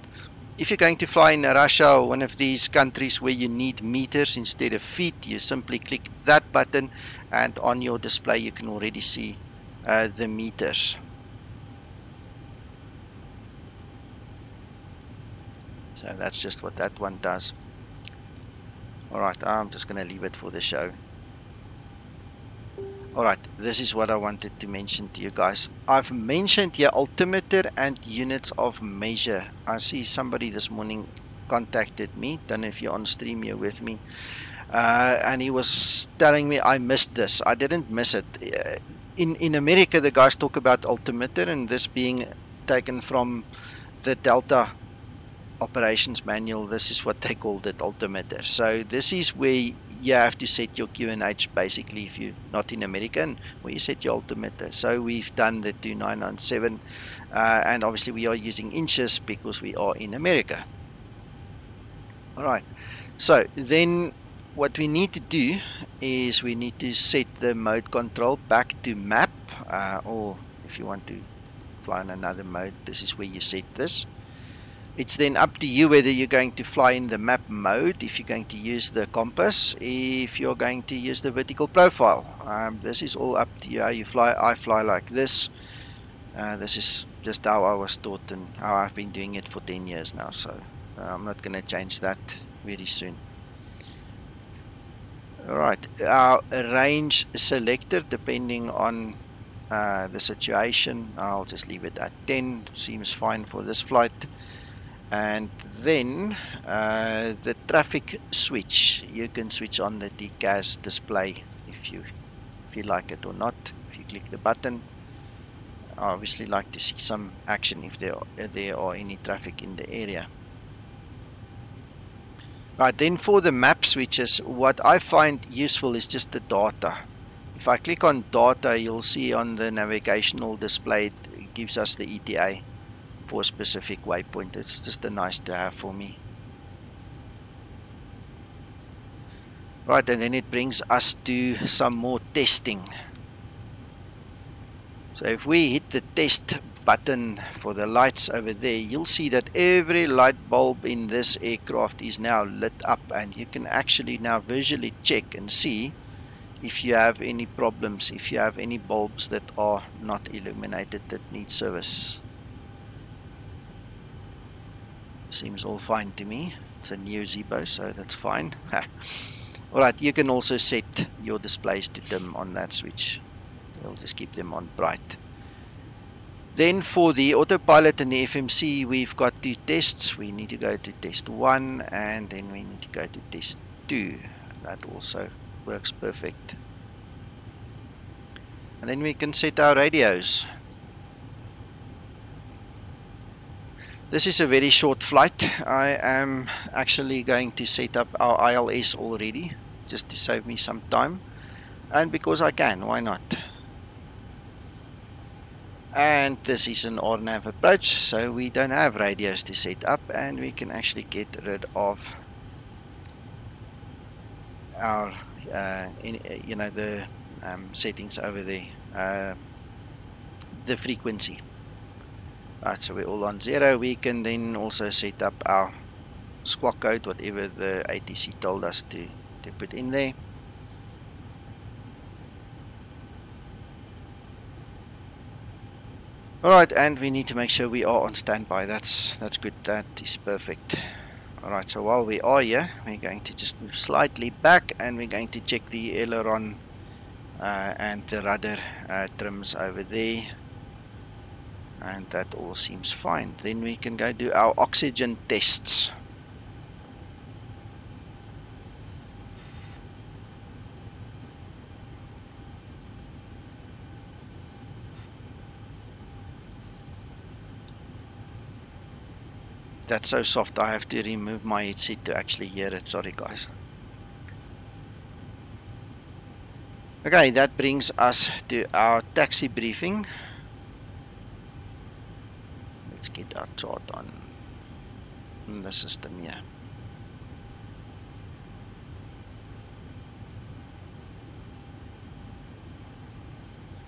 Speaker 1: If you're going to fly in Russia or one of these countries where you need meters instead of feet, you simply click that button, and on your display you can already see the meters. So that's just what that one does. Alright, I'm just going to leave it for the show. Alright, this is what I wanted to mention to you guys. I've mentioned here altimeter and units of measure. I see somebody this morning contacted me. Don't know if you're on stream here with me. And he was telling me I missed this. I didn't miss it. In America, the guys talk about altimeter, and this being taken from the Delta operations manual. This is what they called it, altimeter. So this is where you have to set your QNH basically if you're not in America, and where you set your altimeter. So we've done the 2997, and obviously we are using inches because we are in America. Alright, so then what we need to do is we need to set the mode control back to map, or if you want to fly in another mode, this is where you set this. It's then up to you whether you're going to fly in the map mode, if you're going to use the compass, if you're going to use the vertical profile. This is all up to you how you fly. I fly like this. This is just how I was taught and how I've been doing it for 10 years now. So I'm not going to change that very soon. Alright, our range selector, depending on the situation, I'll just leave it at 10. Seems fine for this flight. And then the traffic switch, you can switch on the TCAS display if you like it or not. If you click the button, I obviously like to see some action if there are any traffic in the area. Right, then for the map switches, what I find useful is just the data. If I click on data, you'll see on the navigational display it gives us the ETA for a specific waypoint. It's just a nice to have for me. Right, and then it brings us to some more testing. So if we hit the test button for the lights over there, you'll see that every light bulb in this aircraft is now lit up, and you can actually now visually check and see if you have any problems, if you have any bulbs that are not illuminated that need service. Seems all fine to me. It's a new Zibo, so that's fine. Alright, you can also set your displays to dim on that switch. We'll just keep them on bright. Then for the autopilot and the FMC, we've got two tests. We need to go to test 1, and then we need to go to test 2. That also works perfect. And then we can set our radios. This is a very short flight. I am actually going to set up our ILS already, just to save me some time, and because I can, why not? And this is an RNAV approach, so we don't have radios to set up, and we can actually get rid of our the settings over there, the frequency. Right, so we're all on 0. We can then also set up our squawk code, whatever the ATC told us to put in there. Alright, and we need to make sure we are on standby. That's good. That is perfect. Alright, so while we are here, we're going to just move slightly back, and we're going to check the aileron and the rudder trims over there. And that all seems fine. Then we can go do our oxygen tests. That's so soft, I have to remove my headset to actually hear it. Sorry guys. Okay, that brings us to our taxi briefing. Let's get our chart on the system here.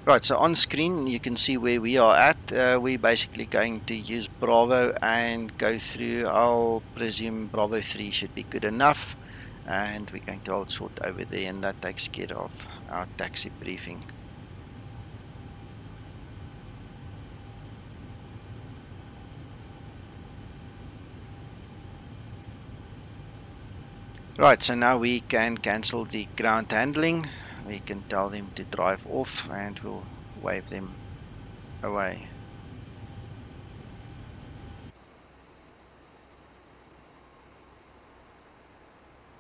Speaker 1: Right, so on screen you can see where we are at. We're basically going to use Bravo and go through. I'll presume Bravo 3 should be good enough, and we're going to hold short over there, and that takes care of our taxi briefing. Right, so now we can cancel the ground handling. We can tell them to drive off and we'll wave them away.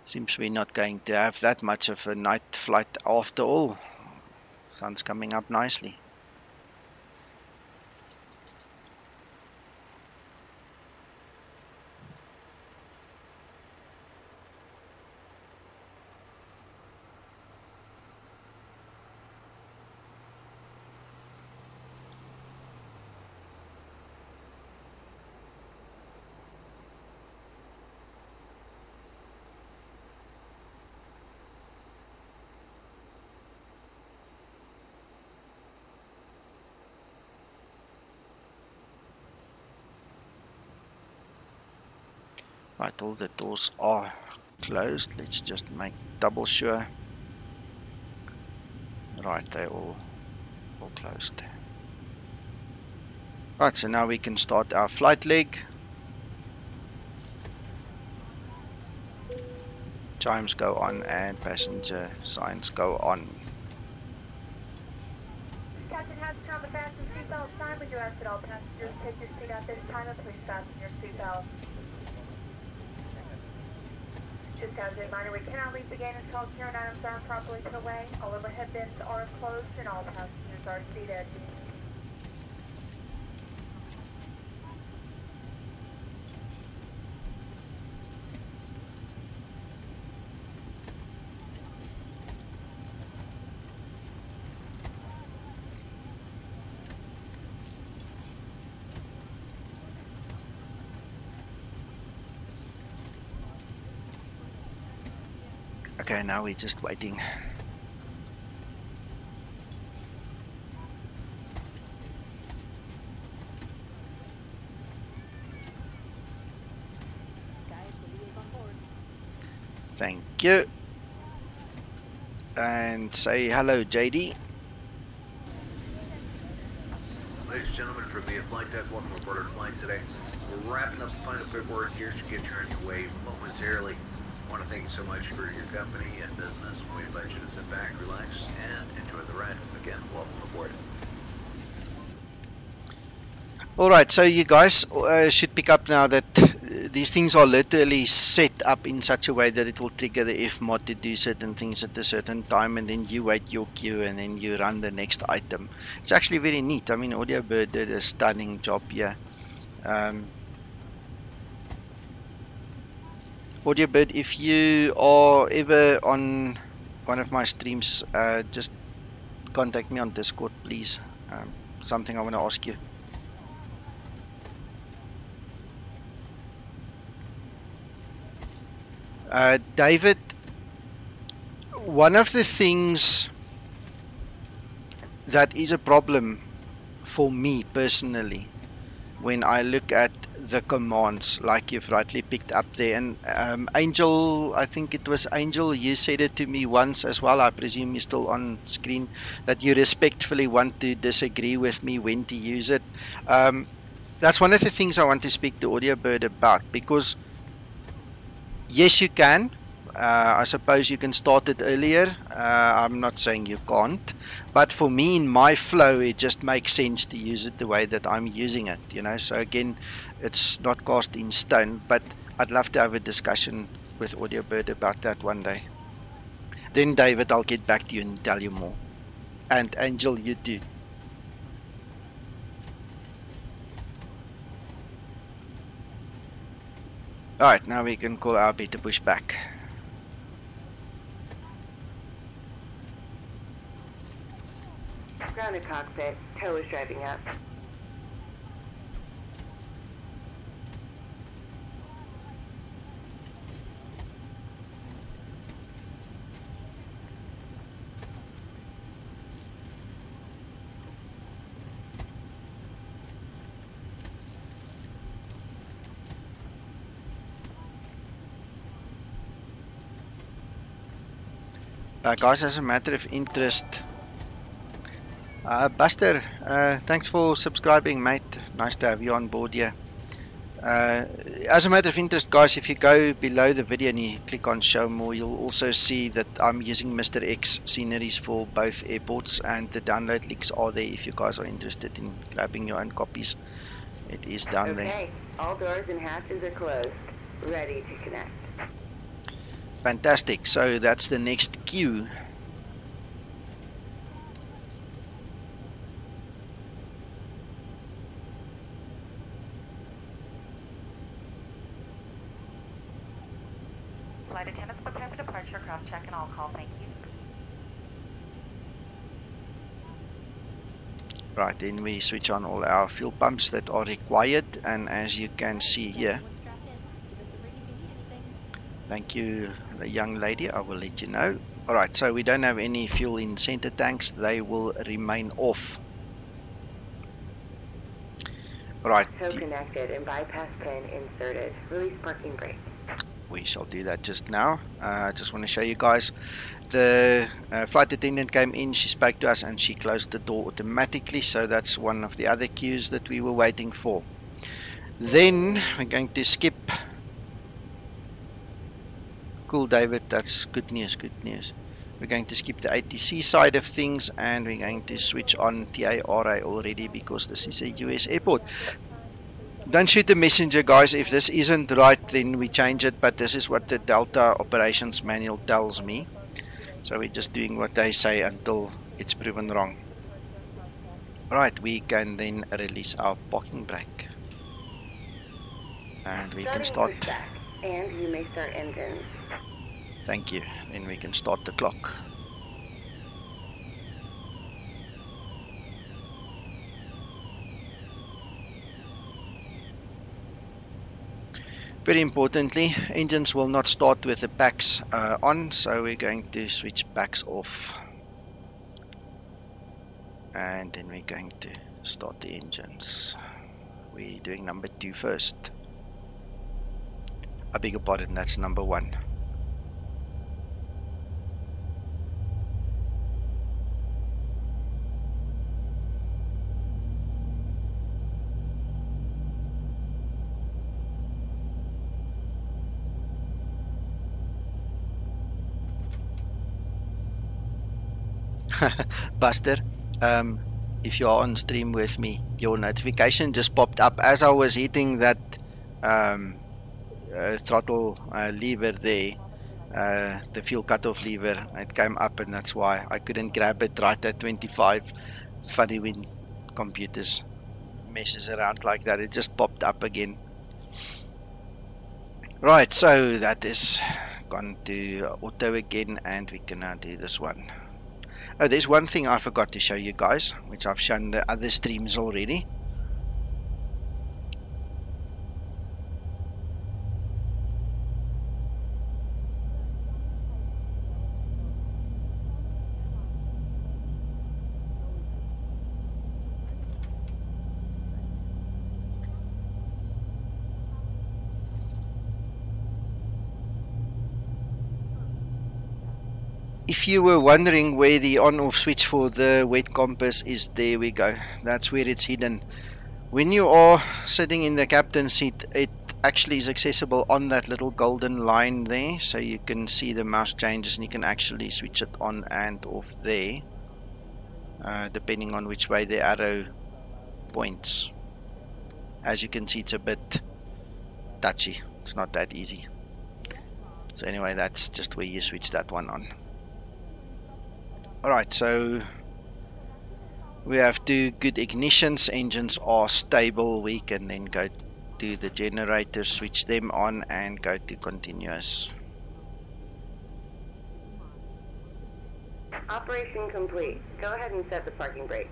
Speaker 1: Seems we're not going to have that much of a night flight after all. Sun's coming up nicely. Right, all the doors are closed. Let's just make double sure. Right, they're all closed. Right, so now we can start our flight leg. Chimes go on and passenger signs go on.
Speaker 6: Captain has found the fasten seatbelt sign. We do ask that all passengers take your seat at this time and please fasten your seatbelt. Just as a reminder, we cannot leave the gate until carrying items are properly put away. All overhead bins are closed and all passengers are seated.
Speaker 1: Okay, now we're just waiting. Thank you. And say hello, JD.
Speaker 7: Ladies and gentlemen, from the flight deck, welcome aboard our flight today. We're wrapping up the final paperwork here to get you on your way momentarily. I want to thank you so much for your company and business. We invite you to sit back, relax, and enjoy the ride. Again, welcome aboard.
Speaker 1: Alright, so you guys should pick up now that these things are literally set up in such a way that it will trigger the F mod to do certain things at a certain time, and then you wait your queue and then you run the next item. It's actually very neat. I mean, AudioBird did a stunning job here. AudioBird, if you are ever on one of my streams, just contact me on Discord, please. Something I want to ask you. David, one of the things that is a problem for me personally when I look at the commands, like you've rightly picked up there, and Angel, I think it was Angel, you said it to me once as well, I presume you're still on screen, that you respectfully want to disagree with me when to use it. That's one of the things I want to speak to AudioBird about, because yes, you can. I suppose you can start it earlier. I'm not saying you can't, but for me, in my flow, it just makes sense to use it the way that I'm using it, you know. So again, it's not cast in stone, but I'd love to have a discussion with AudioBird about that one day. Then David, I'll get back to you and tell you more. And Angel, you too. Alright, now we can call our beta push back.
Speaker 4: Grounded cockpit. Tow is driving up.
Speaker 1: Guys, as a matter of interest, Buster, thanks for subscribing, mate. Nice to have you on board here. As a matter of interest, guys, if you go below the video and you click on show more, you'll also see that I'm using Misterx Sceneries for both airports, and the download links are there if you guys are interested in grabbing your own copies. It is down there.
Speaker 4: Okay, all doors and hatches are closed. Ready to connect.
Speaker 1: Fantastic. So that's the next queue.
Speaker 6: Flight attendants prepare for departure, cross check and all call, thank you.
Speaker 1: Right, then we switch on all our fuel pumps that are required, and as you can see here, thank you, the young lady, I will let you know. Alright, so we don't have any fuel in center tanks, they will remain off. Right,
Speaker 4: So connected and bypass pin inserted. Release parking brake.
Speaker 1: we shall do that just now. I just want to show you guys. The flight attendant came in, she spoke to us, and she closed the door automatically, so that's one of the other queues that we were waiting for. Then we're going to skip. Cool, David, that's good news, good news. We're going to skip the ATC side of things, and we're going to switch on TARA already because this is a US airport. Don't shoot the messenger, guys. If this isn't right, then we change it, but this is what the Delta operations manual tells me. So we're just doing what they say until it's proven wrong. Right, we can then release our parking brake. And we can start.
Speaker 4: And you may start engines.
Speaker 1: Thank you. Then we can start the clock. Very importantly, engines will not start with the packs on, so we're going to switch packs off. And then we're going to start the engines. We're doing number 2 first. I beg your pardon, that's number 1. Buster, if you are on stream with me, your notification just popped up as I was hitting that throttle lever there, the fuel cutoff lever. It came up, and that's why I couldn't grab it right at 25. It's funny when computers messes around like that, it just popped up again. Right, so that is gone to auto again, and we can now do this one. Oh, there's one thing I forgot to show you guys, which I've shown the other streams already. If you were wondering where the on-off switch for the wet compass is, there we go. That's where it's hidden. When you are sitting in the captain's seat, it actually is accessible on that little golden line there, so you can see the mouse changes and you can actually switch it on and off there, depending on which way the arrow points. As you can see, it's a bit touchy. It's not that easy. So anyway, that's just where you switch that one on. Alright, so we have 2 good ignitions, engines are stable. We can then go to the generators, switch them on and go to continuous.
Speaker 4: Operation complete. Go ahead and set the parking brake.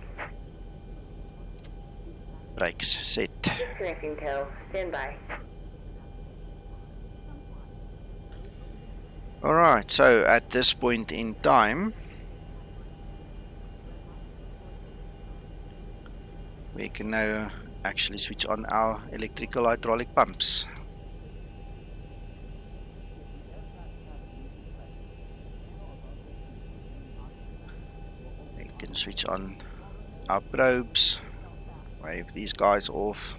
Speaker 1: Brakes set.
Speaker 4: Disconnecting tow. Stand by.
Speaker 1: Alright, so at this point in time, we can now actually switch on our electrical hydraulic pumps. can switch on our probes, wave these guys off.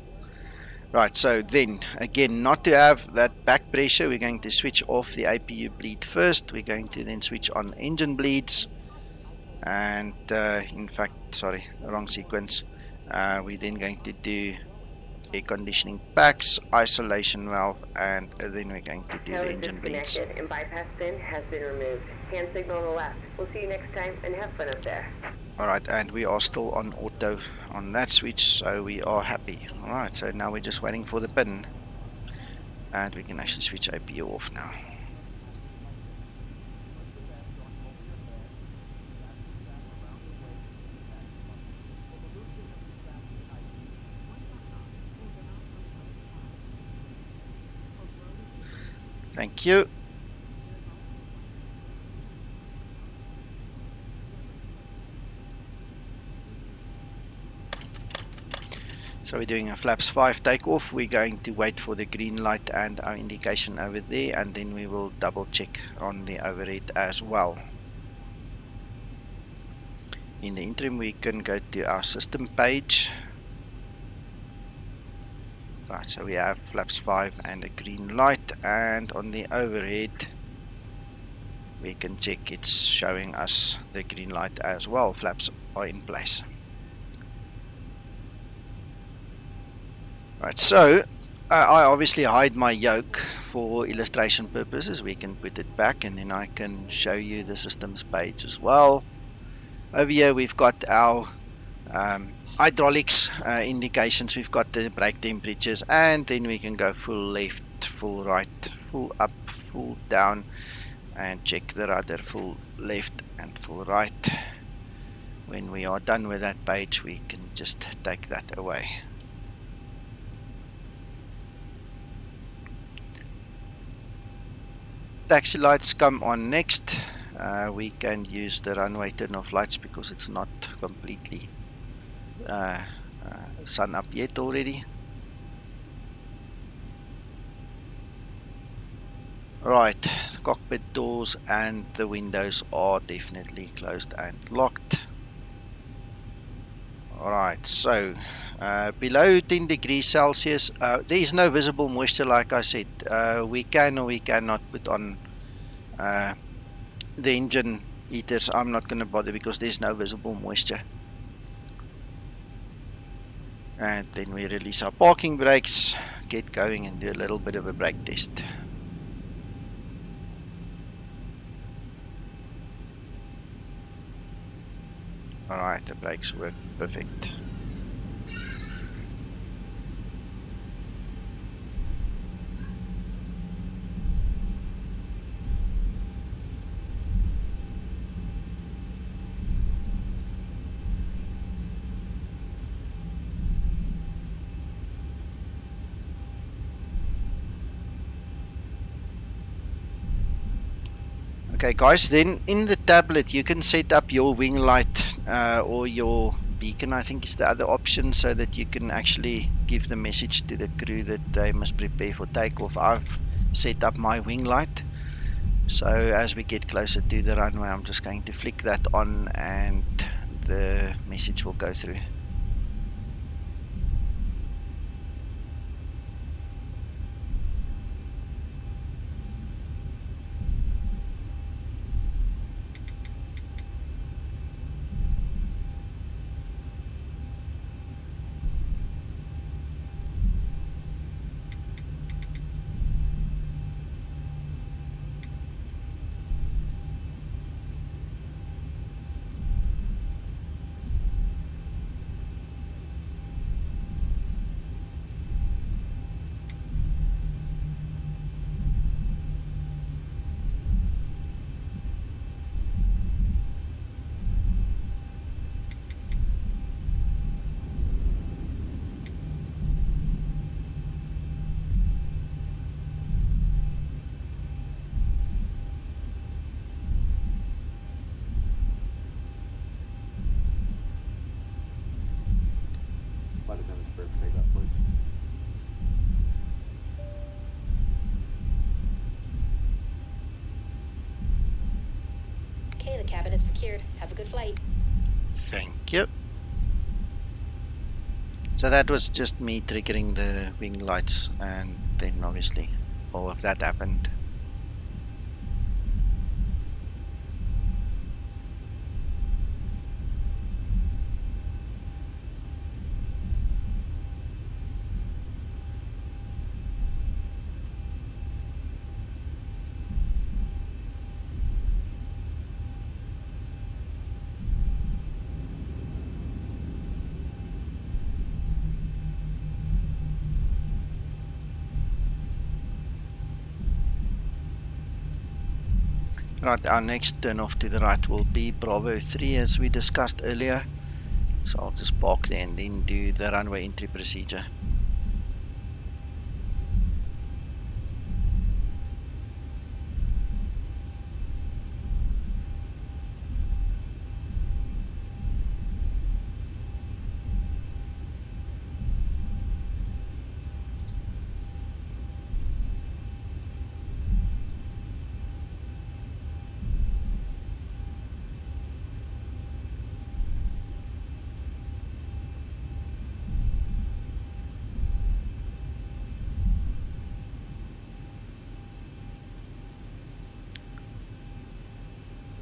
Speaker 1: Right, so then again, not to have that back pressure, we're going to switch off the APU bleed first. We're going to then switch on engine bleeds, and in fact, sorry, wrong sequence. We're then going to do air conditioning packs, isolation valve, and then we're going to do the engine bleeds.
Speaker 4: And bypass pin has been removed. Hand signal on the left. We'll see you next time, and have fun up there.
Speaker 1: Alright, and we are still on auto on that switch, so we are happy. Alright, so now we're just waiting for the pin, and we can actually switch APU off now. Thank you. So we're doing a flaps 5 takeoff. We're going to wait for the green light and our indication over there, and then we will double check on the overhead as well. In the interim, we can go to our system page. Right, so we have flaps 5 and a green light, and on the overhead we can check it's showing us the green light as well. Flaps are in place. Right, so I obviously hide my yoke for illustration purposes. We can put it back, and then I can show you the systems page as well. Over here we've got our hydraulics indications. We've got the brake temperatures, and then we can go full left, full right, full up, full down, and check the rudder, full left and full right. When we are done with that page, we can just take that away. Taxi lights come on next. We can use the runway turn off lights because it's not completely sun up yet already. Right, the cockpit doors and the windows are definitely closed and locked. Alright, so below 10 degrees Celsius, there is no visible moisture, like I said. We can or we cannot put on the engine heaters. I'm not going to bother because there's no visible moisture. And then we release our parking brakes, get going and do a little bit of a brake test. Alright, the brakes work perfect. Okay guys, then in the tablet you can set up your wing light or your beacon, I think is the other option, so that you can actually give the message to the crew that they must prepare for takeoff. I've set up my wing light, so as we get closer to the runway I'm just going to flick that on and the message will go through.
Speaker 8: Okay, the cabin is secured. Have a good flight.
Speaker 1: Thank you. So that was just me triggering the wing lights, and then obviously all of that happened. Right, our next turn off to the right will be Bravo 3 as we discussed earlier. So I'll just park there and then do the runway entry procedure.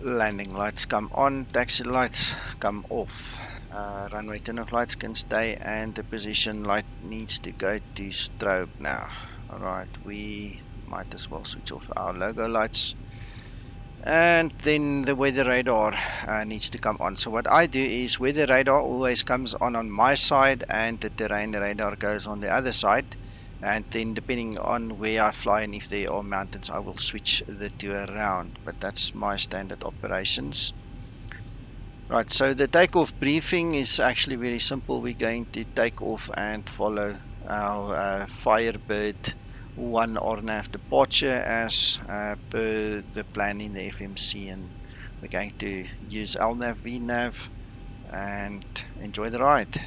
Speaker 1: Landing lights come on, taxi lights come off. Runway turn-off lights can stay, and the position light needs to go to strobe now. Alright, we might as well switch off our logo lights. And then the weather radar needs to come on. So what I do is weather radar always comes on my side, and the terrain radar goes on the other side. And then depending on where I fly and if there are mountains, I will switch the two around, but that's my standard operations. Right, so the takeoff briefing is actually very simple. We're going to take off and follow our Firebird 1 RNAV departure as per the plan in the FMC, and we're going to use LNAV, VNAV, and enjoy the ride.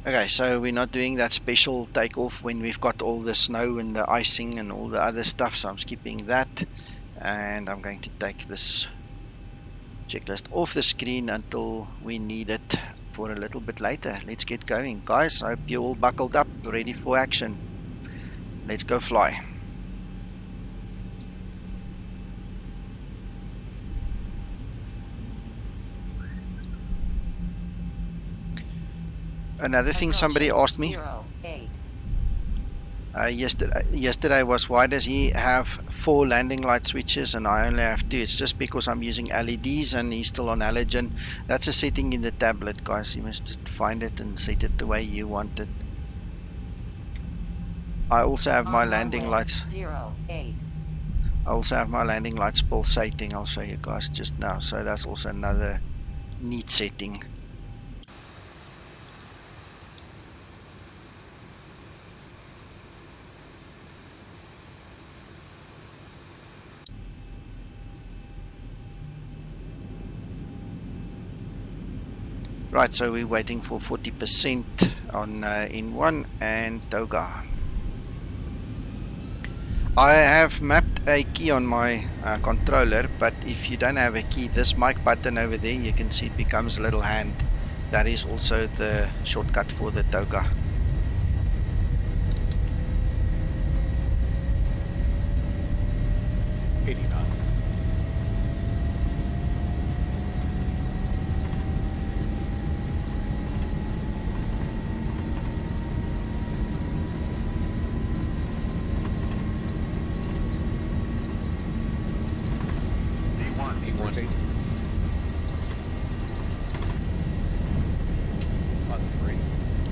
Speaker 1: Okay, so we're not doing that special takeoff when we've got all the snow and the icing and all the other stuff, so I'm skipping that, and I'm going to take this checklist off the screen until we need it for a little bit later. Let's get going, guys. I hope you're all buckled up, ready for action. Let's go fly. Another thing somebody asked me yesterday was, why does he have 4 landing light switches and I only have 2? It's just because I'm using LEDs and he's still on halogen. That's a setting in the tablet, guys. You must just find it and set it the way you want it. I also have my landing lights. I also have my landing lights pulsating. I'll show you guys just now. So that's also another neat setting. Right, so we're waiting for 40% on in1 and Toga. I have mapped a key on my controller, but if you don't have a key, this mic button over there, you can see it becomes a little hand. That is also the shortcut for the Toga.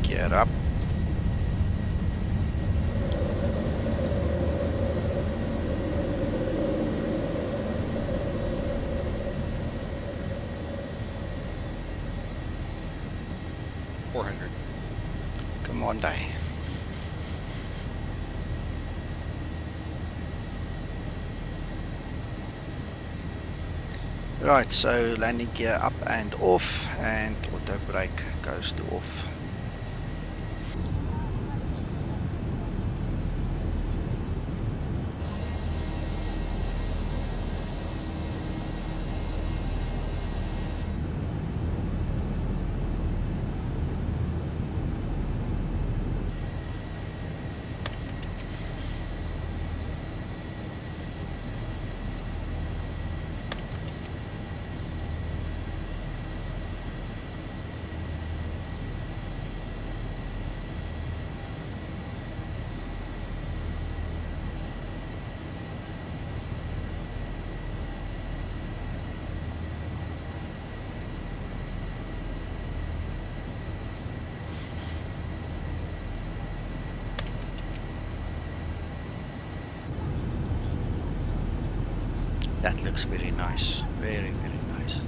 Speaker 1: Gear up. Come on, day. Right, so landing gear up and off, and auto brake goes to off. That looks very nice. Very, very nice.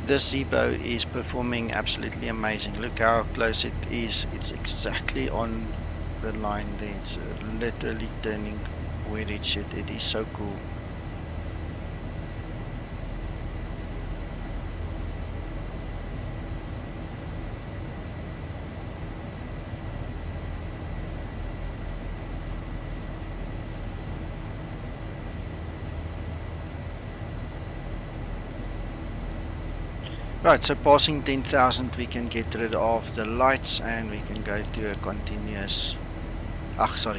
Speaker 1: This Zibo is performing absolutely amazing. Look how close it is. It's exactly on the line there. It's literally turning where it should. It is so cool. Right, so passing 10,000 we can get rid of the lights and we can go to a continuous, auto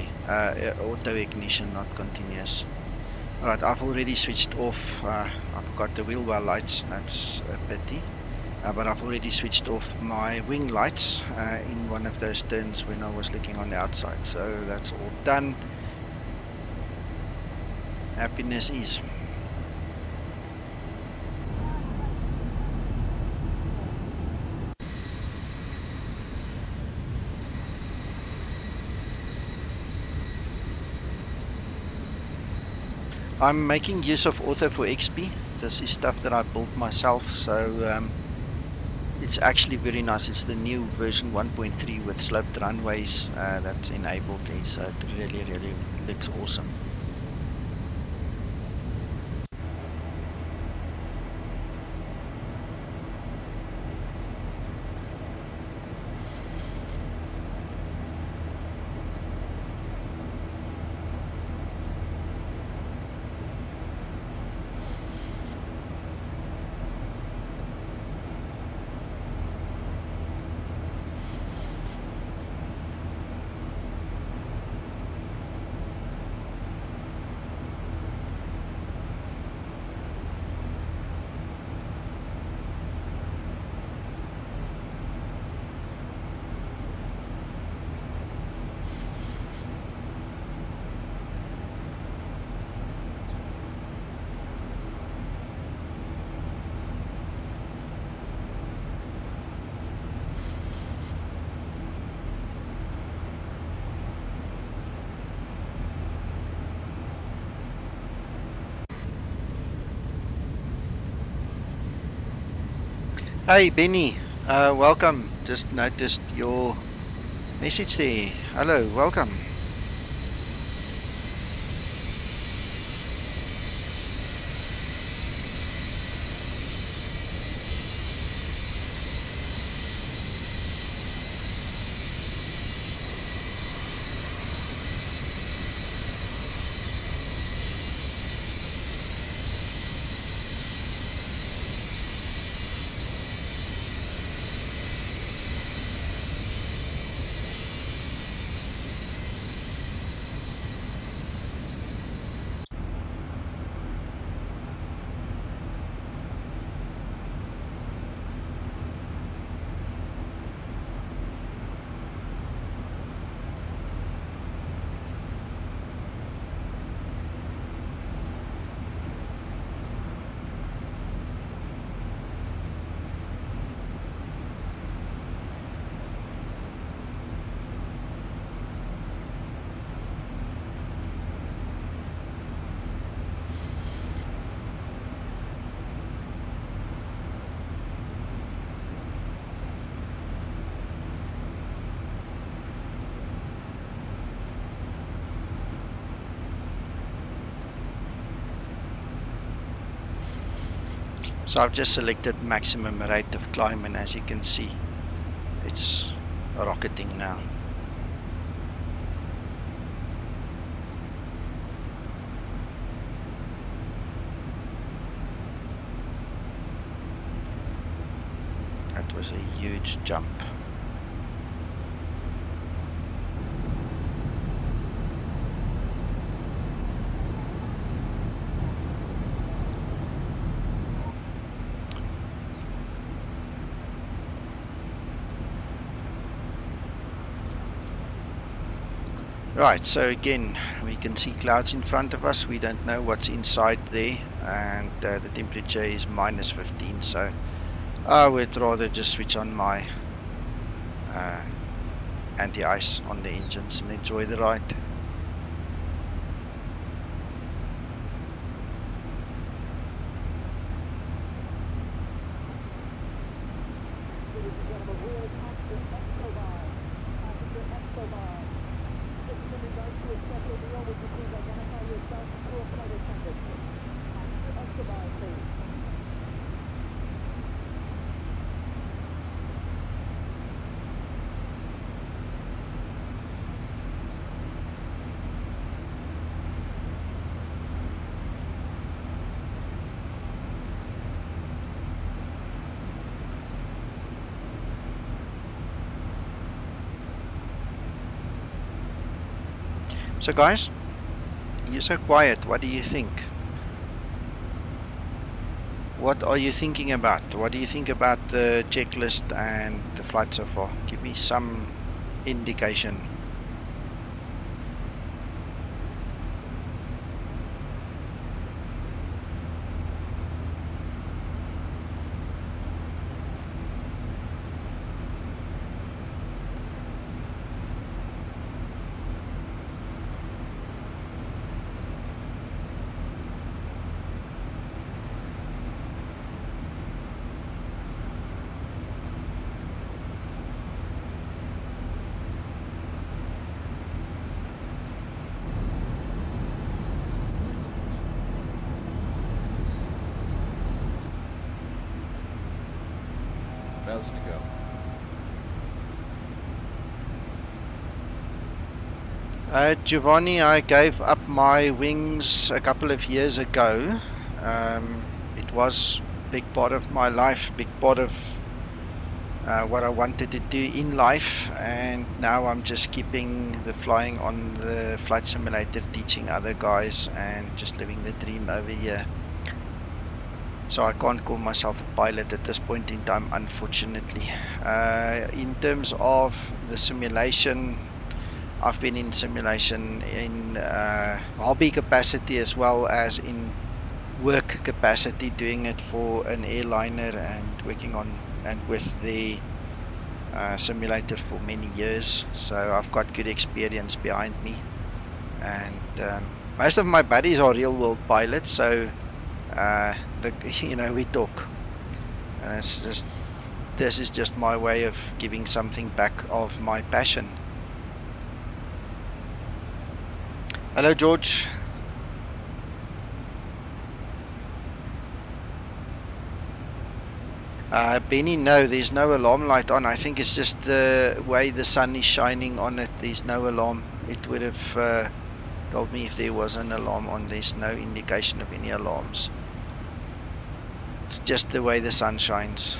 Speaker 1: ignition, not continuous. Alright, I've already switched off, I've got the wheel well lights, that's a pity. But I've already switched off my wing lights in one of those turns when I was looking on the outside. So that's all done. Happiness is. I'm making use of Auto for XP. This is stuff that I built myself, so it's actually very nice. It's the new version 1.3 with sloped runways that's enabled there, so it really, really looks awesome. Hey Benny, welcome. Just noticed your message there. Hello, welcome. So I've just selected maximum rate of climb, and as you can see, it's rocketing now. That was a huge jump. Right, so again, we can see clouds in front of us. We don't know what's inside there, and the temperature is -15, so I would rather just switch on my anti-ice on the engines and enjoy the ride. So guys, you're so quiet. What do you think? What are you thinking about? What do you think about the checklist and the flight so far? Give me some indication.
Speaker 8: To go.
Speaker 1: Giovanni, I gave up my wings a couple of years ago. It was a big part of my life, big part of what I wanted to do in life, and now I'm just keeping the flying on the flight simulator, teaching other guys and just living the dream over here. So I can't call myself a pilot at this point in time, unfortunately. In terms of the simulation, I've been in simulation in hobby capacity as well as in work capacity, doing it for an airliner and working on and with the simulator for many years. So I've got good experience behind me, and most of my buddies are real world pilots, so we talk, and it's just, this is just my way of giving something back of my passion. Hello George. Benny, no, there's no alarm light on. I think it's just the way the sun is shining on it. There's no alarm. It would have told me if there was an alarm on. There's no indication of any alarms. It's just the way the sun shines.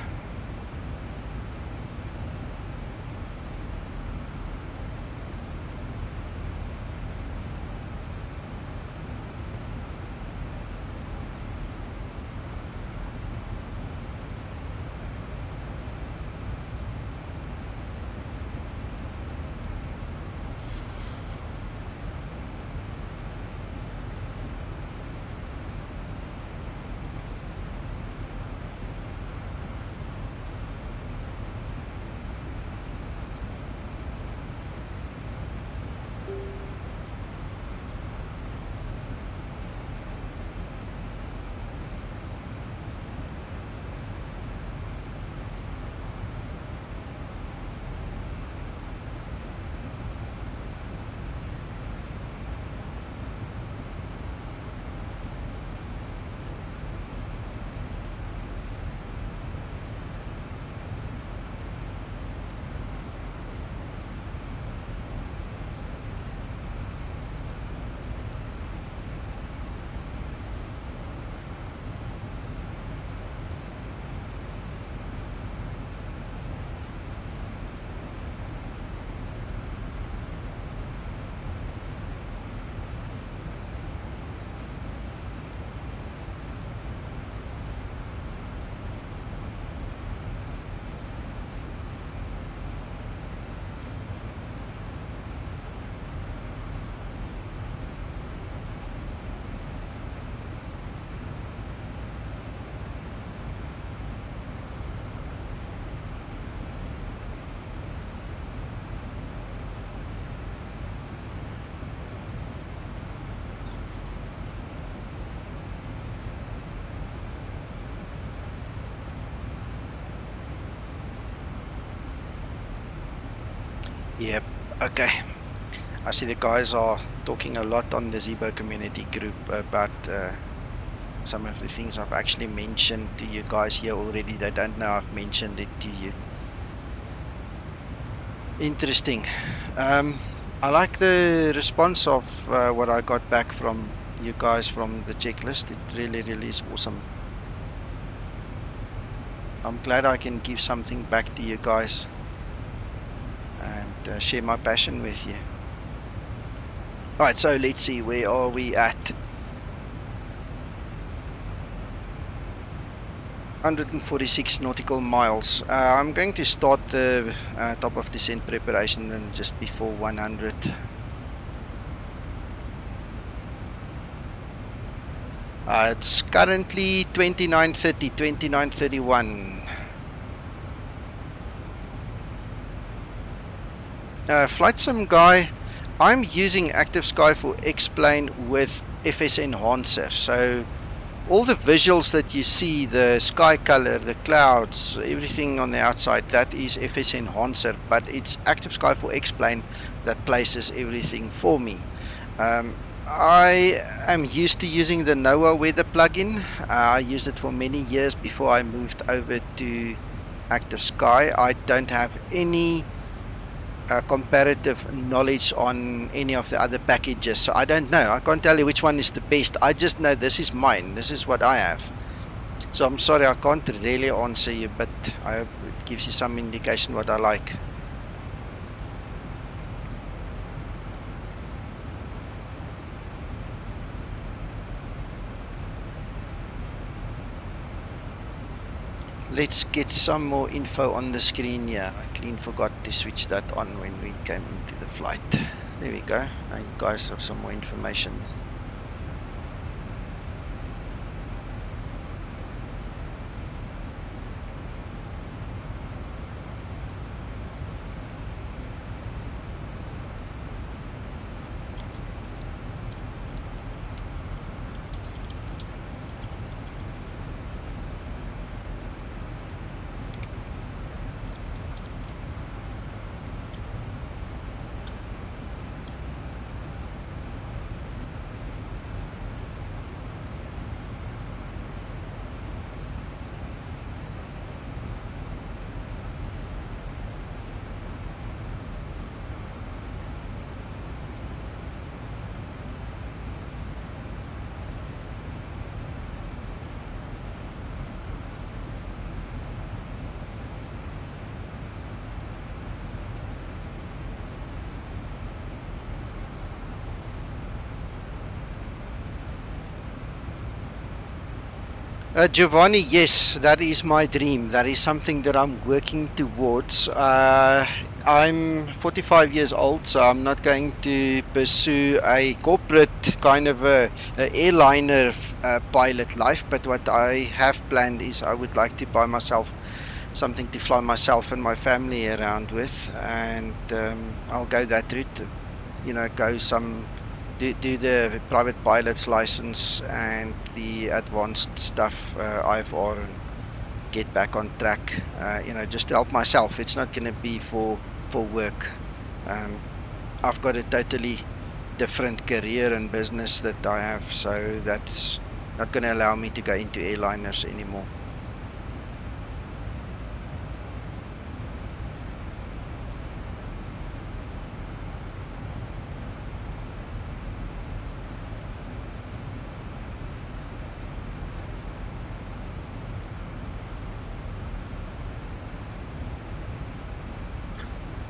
Speaker 1: Yep. Okay. I see the guys are talking a lot on the Zibo community group about some of the things I've actually mentioned to you guys here already. They don't know I've mentioned it to you. Interesting. I like the response of what I got back from you guys from the checklist. It really is awesome. I'm glad I can give something back to you guys and share my passion with you. Right, so let's see, where are we at? 146 nautical miles. I'm going to start the top of descent preparation then just before 100. It's currently 29:30, 29:31. Flight sim guy, I'm using ActiveSky for X-Plane with FS Enhancer. So all the visuals that you see, the sky color, the clouds, everything on the outside, that is FS Enhancer, but it's ActiveSky for X-Plane that places everything for me. I am used to using the NOAA weather plugin. I used it for many years before I moved over to ActiveSky. I don't have any comparative knowledge on any of the other packages, so I don't know. I can't tell you which one is the best. I just know this is mine, this is what I have. So I'm sorry I can't really answer you, but I hope it gives you some indication what I like. Let's get some more info on the screen here. I clean forgot to switch that on when we came into the flight. There we go. Now you guys have some more information. Giovanni, yes, that is my dream. That is something that I'm working towards. I'm 45 years old, so I'm not going to pursue a corporate kind of a airliner pilot life, but what I have planned is I would like to buy myself something to fly myself and my family around with, and I'll go that route, you know, go some do the private pilot's license and the advanced stuff, IFR, and get back on track, you know, just to help myself. It's not going to be for work. I've got a totally different career and business that I have, so that's not going to allow me to go into airliners anymore.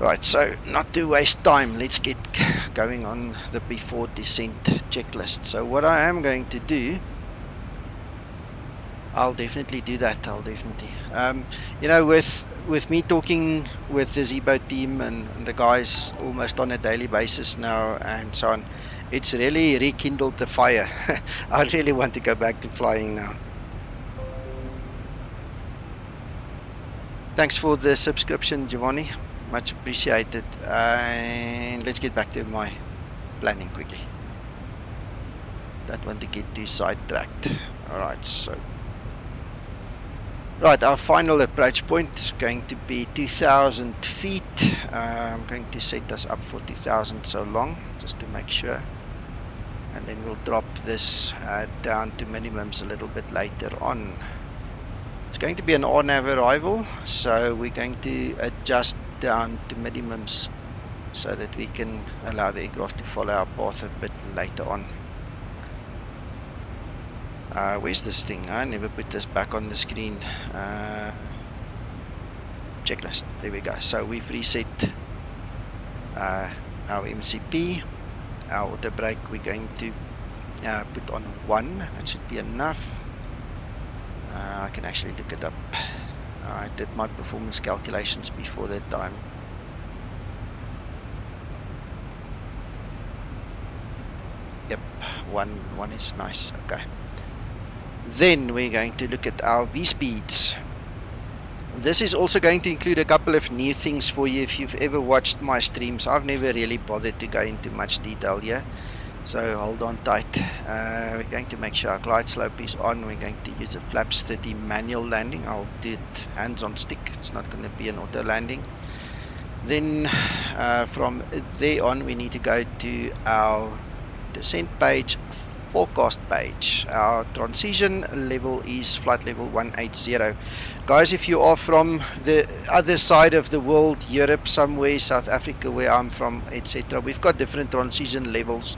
Speaker 1: Right, so not to waste time, let's get going on the before descent checklist. So what I am going to do, I'll definitely do that. You know, with me talking with the Zibo team and the guys almost on a daily basis now and so on, it's really rekindled the fire. I really want to go back to flying now. Thanks for the subscription, Giovanni. Much appreciated. And let's get back to my planning quickly. Don't want to get too sidetracked. Alright, so Right, our final approach point is going to be 2,000 feet. I'm going to set us up for 2,000 so long, just to make sure. And then we'll drop this down to minimums a little bit later on. It's going to be an on-nav arrival, so we're going to adjust down to minimums so that we can allow the aircraft to follow our path a bit later on. Where's this thing? I never put this back on the screen. Checklist. There we go. So we've reset our MCP. Our auto brake we're going to put on 1. That should be enough. I can actually look it up. I did my performance calculations before that time. Yep, 1 is nice. Okay. Then we're going to look at our V-speeds. This is also going to include a couple of new things for you if you've ever watched my streams. I've never really bothered to go into much detail here, so hold on tight. We're going to make sure our glide slope is on. We're going to use a flaps 30 manual landing. I'll do it hands on stick. It's not going to be an auto landing. Then from there on we need to go to our descent page, forecast page. Our transition level is flight level 180. Guys, if you are from the other side of the world, Europe somewhere, South Africa where I'm from, etc., we've got different transition levels.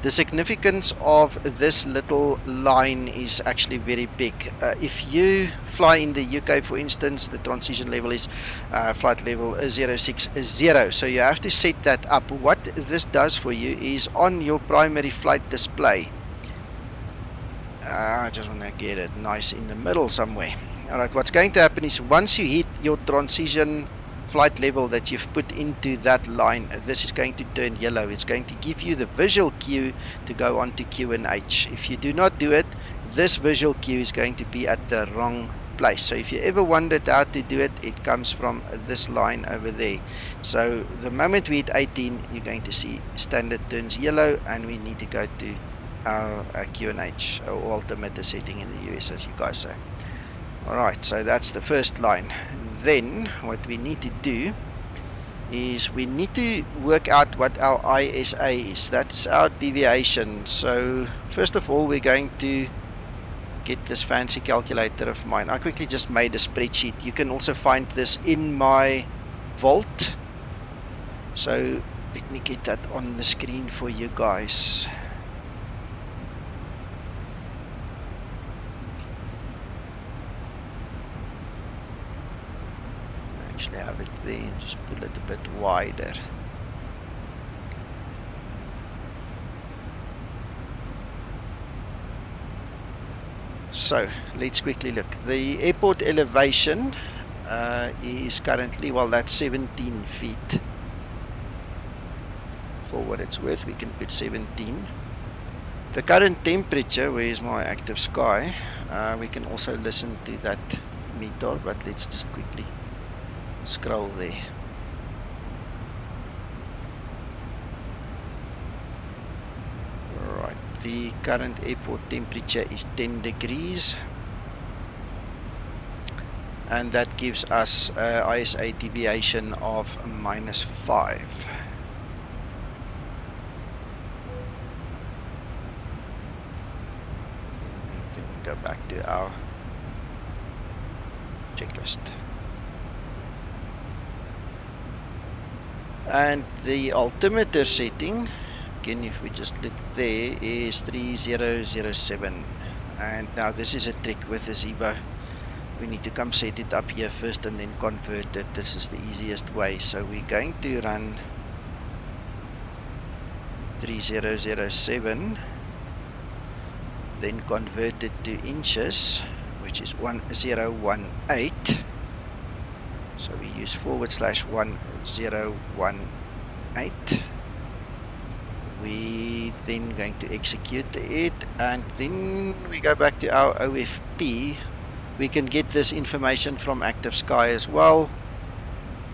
Speaker 1: The significance of this little line is actually very big. If you fly in the UK, for instance, the transition level is flight level 060, so you have to set that up. What this does for you is on your primary flight display, I just want to get it nice in the middle somewhere. Alright, what's going to happen is once you hit your transition flight level that you've put into that line, this is going to turn yellow. It's going to give you the visual cue to go on to QNH. If you do not do it, this visual cue is going to be at the wrong place. So if you ever wondered how to do it, it comes from this line over there. So the moment we hit 18, you're going to see standard turns yellow and we need to go to our QNH, or altimeter setting in the US, as you guys say. Alright, so that's the first line. Then what we need to do is we need to work out what our ISA is. That's our deviation. So first of all, we're going to get this fancy calculator of mine. I quickly just made a spreadsheet. You can also find this in my vault. So let me get that on the screen for you guys. Actually have it there and just pull it a bit wider. So let's quickly look. The airport elevation is currently, well, that's 17 feet. For what it's worth, we can put 17. The current temperature, where is my active sky? We can also listen to that meter, but let's just quickly scroll there. Right, the current airport temperature is 10 degrees, and that gives us ISA deviation of -5. We can go back to our checklist. And the altimeter setting, again, if we just look there, is 3007. And now this is a trick with the Zibo. We need to come set it up here first and then convert it. This is the easiest way. So we're going to run 3007, then convert it to inches, which is 1018. So we use /1018. We then going to execute it, and then we go back to our OFP. We can get this information from Active Sky as well,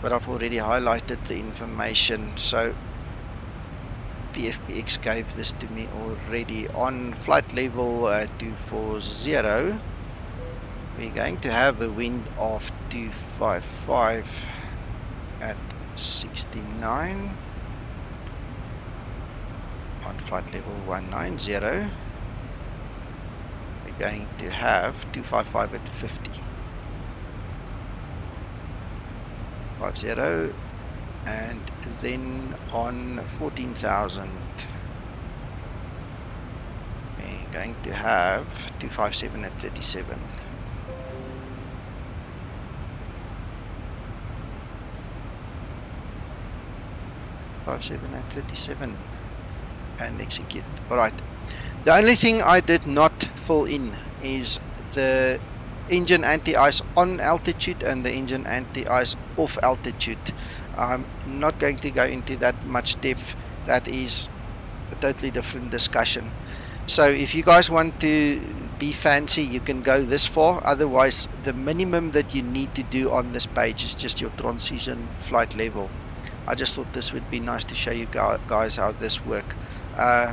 Speaker 1: but I've already highlighted the information. So PFPX gave this to me already. On flight level 240, we're going to have a wind of 255 at 69 on flight level 190. We're going to have 255 at 50. 50, and then on 14,000 we're going to have 257 at 37. At 37 and execute. Alright, the only thing I did not fill in is the engine anti-ice on altitude and the engine anti-ice off altitude. I'm not going to go into that much depth. That is a totally different discussion. So if you guys want to be fancy, you can go this far. Otherwise, the minimum that you need to do on this page is just your transition flight level. I just thought this would be nice to show you guys how this works.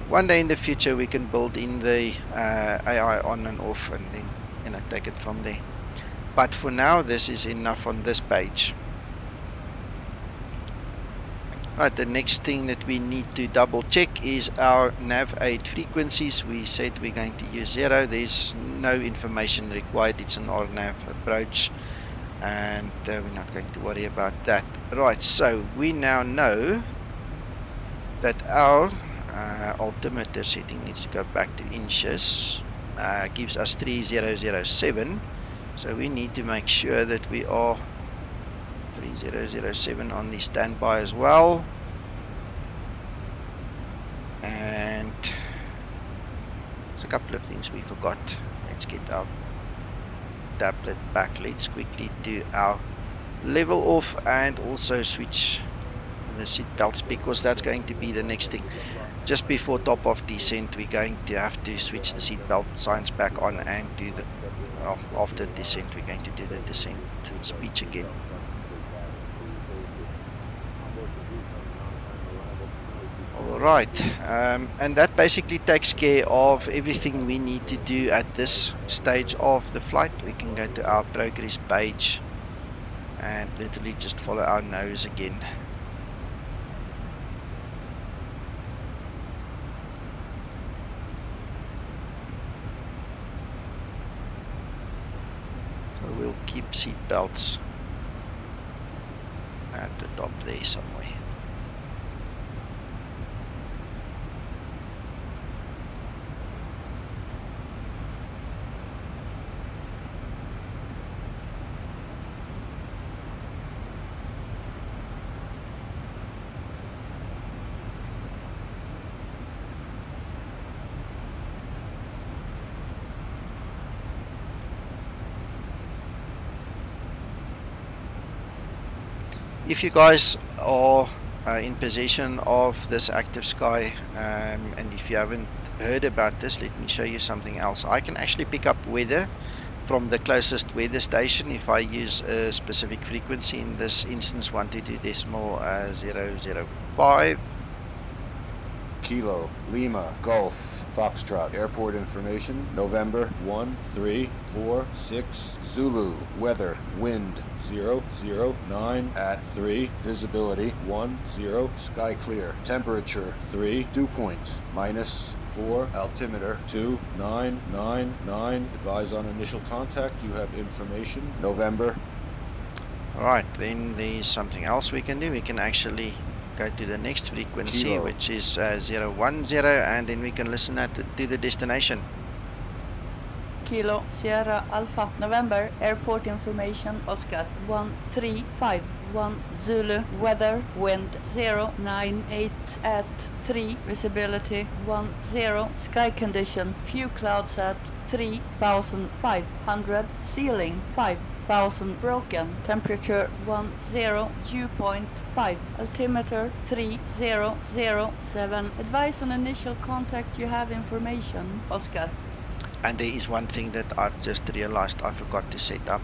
Speaker 1: One day in the future we can build in the AI on and off, and then take it from there. But for now, this is enough on this page. Right, the next thing that we need to double check is our nav 8 frequencies. We said we're going to use 0. There's no information required. It's an RNAV approach, and we're not going to worry about that. Right, so we now know that our altimeter setting needs to go back to inches. Gives us 3007, so we need to make sure that we are 3007 on the standby as well. And there's a couple of things we forgot. Let's get our tablet back. Let's quickly do our level off and also switch the seat belts, because that's going to be the next thing. Just before top of descent, we're going to have to switch the seat belt signs back on and do the after descent we're going to do the descent speech again. Alright, and that basically takes care of everything we need to do at this stage of the flight. We can go to our progress page and literally just follow our nose again. So we'll keep seat belts at the top there somewhere. If you guys are in possession of this Active Sky, and if you haven't heard about this, let me show you something else. I can actually pick up weather from the closest weather station if I use a specific frequency, in this instance 122.005.
Speaker 8: Kilo, Lima, Golf, Foxtrot, airport information, November 1346, Zulu, weather, wind 009 at 3, visibility 10, sky clear, temperature 3, dew point -4, altimeter 2999, advise on initial contact, you have information, November.
Speaker 1: Alright, then there's something else we can do. We can actually go to the next frequency,
Speaker 8: Kilo,
Speaker 1: which is 010, and then we can listen to the destination.
Speaker 9: Kilo Sierra Alpha November, airport information Oscar 1351 Zulu, weather, wind 098 at 3, visibility 10, sky condition, few clouds at 3500, ceiling 5000, broken, temperature 10, dew point 5, altimeter 3007, advise on initial contact, you have information Oscar.
Speaker 1: And there is one thing that I've just realized I forgot to set up.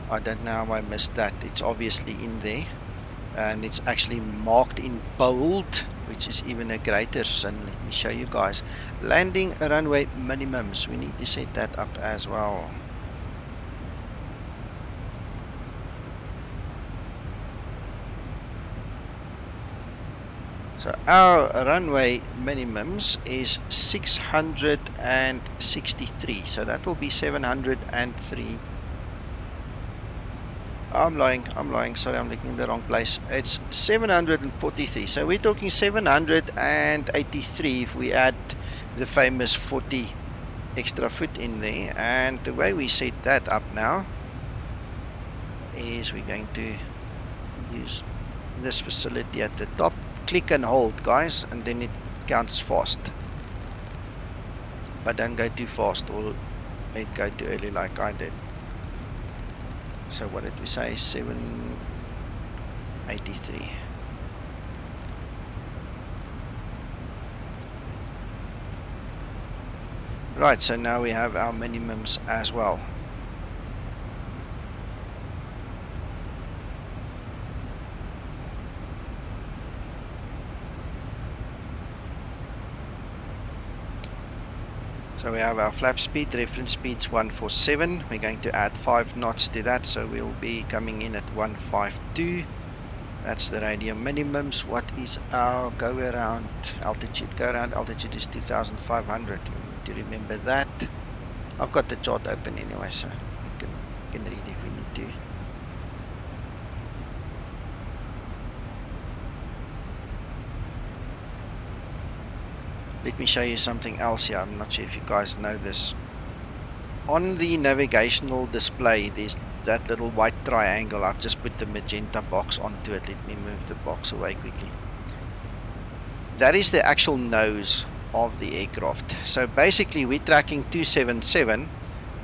Speaker 1: I don't know how I missed that. It's obviously in there, and it's actually marked in bold, which is even a greater sin. Let me show you guys. Landing runway minimums, we need to set that up as well. So our runway minimums is 663, so that will be 703. I'm lying, sorry, I'm looking in the wrong place. It's 743, so we're talking 783 if we add the famous 40 extra foot in there. And the way we set that up now is we're going to use this facility at the top. Click and hold, guys, and then it counts fast, but don't go too fast or it go too early like I did. So what did we say? 783. Right, so now we have our minimums as well. So we have our flap speed, reference speeds 147. We're going to add 5 knots to that, so we'll be coming in at 152. That's the radio minimums. What is our go around altitude? Go around altitude is 2,500. We need to remember that. I've got the chart open anyway, so we can read if we need to. Let me show you something else here. I'm not sure if you guys know this. On the navigational display, there's that little white triangle. I've just put the magenta box onto it. Let me move the box away quickly. That is the actual nose of the aircraft. So basically we're tracking 277,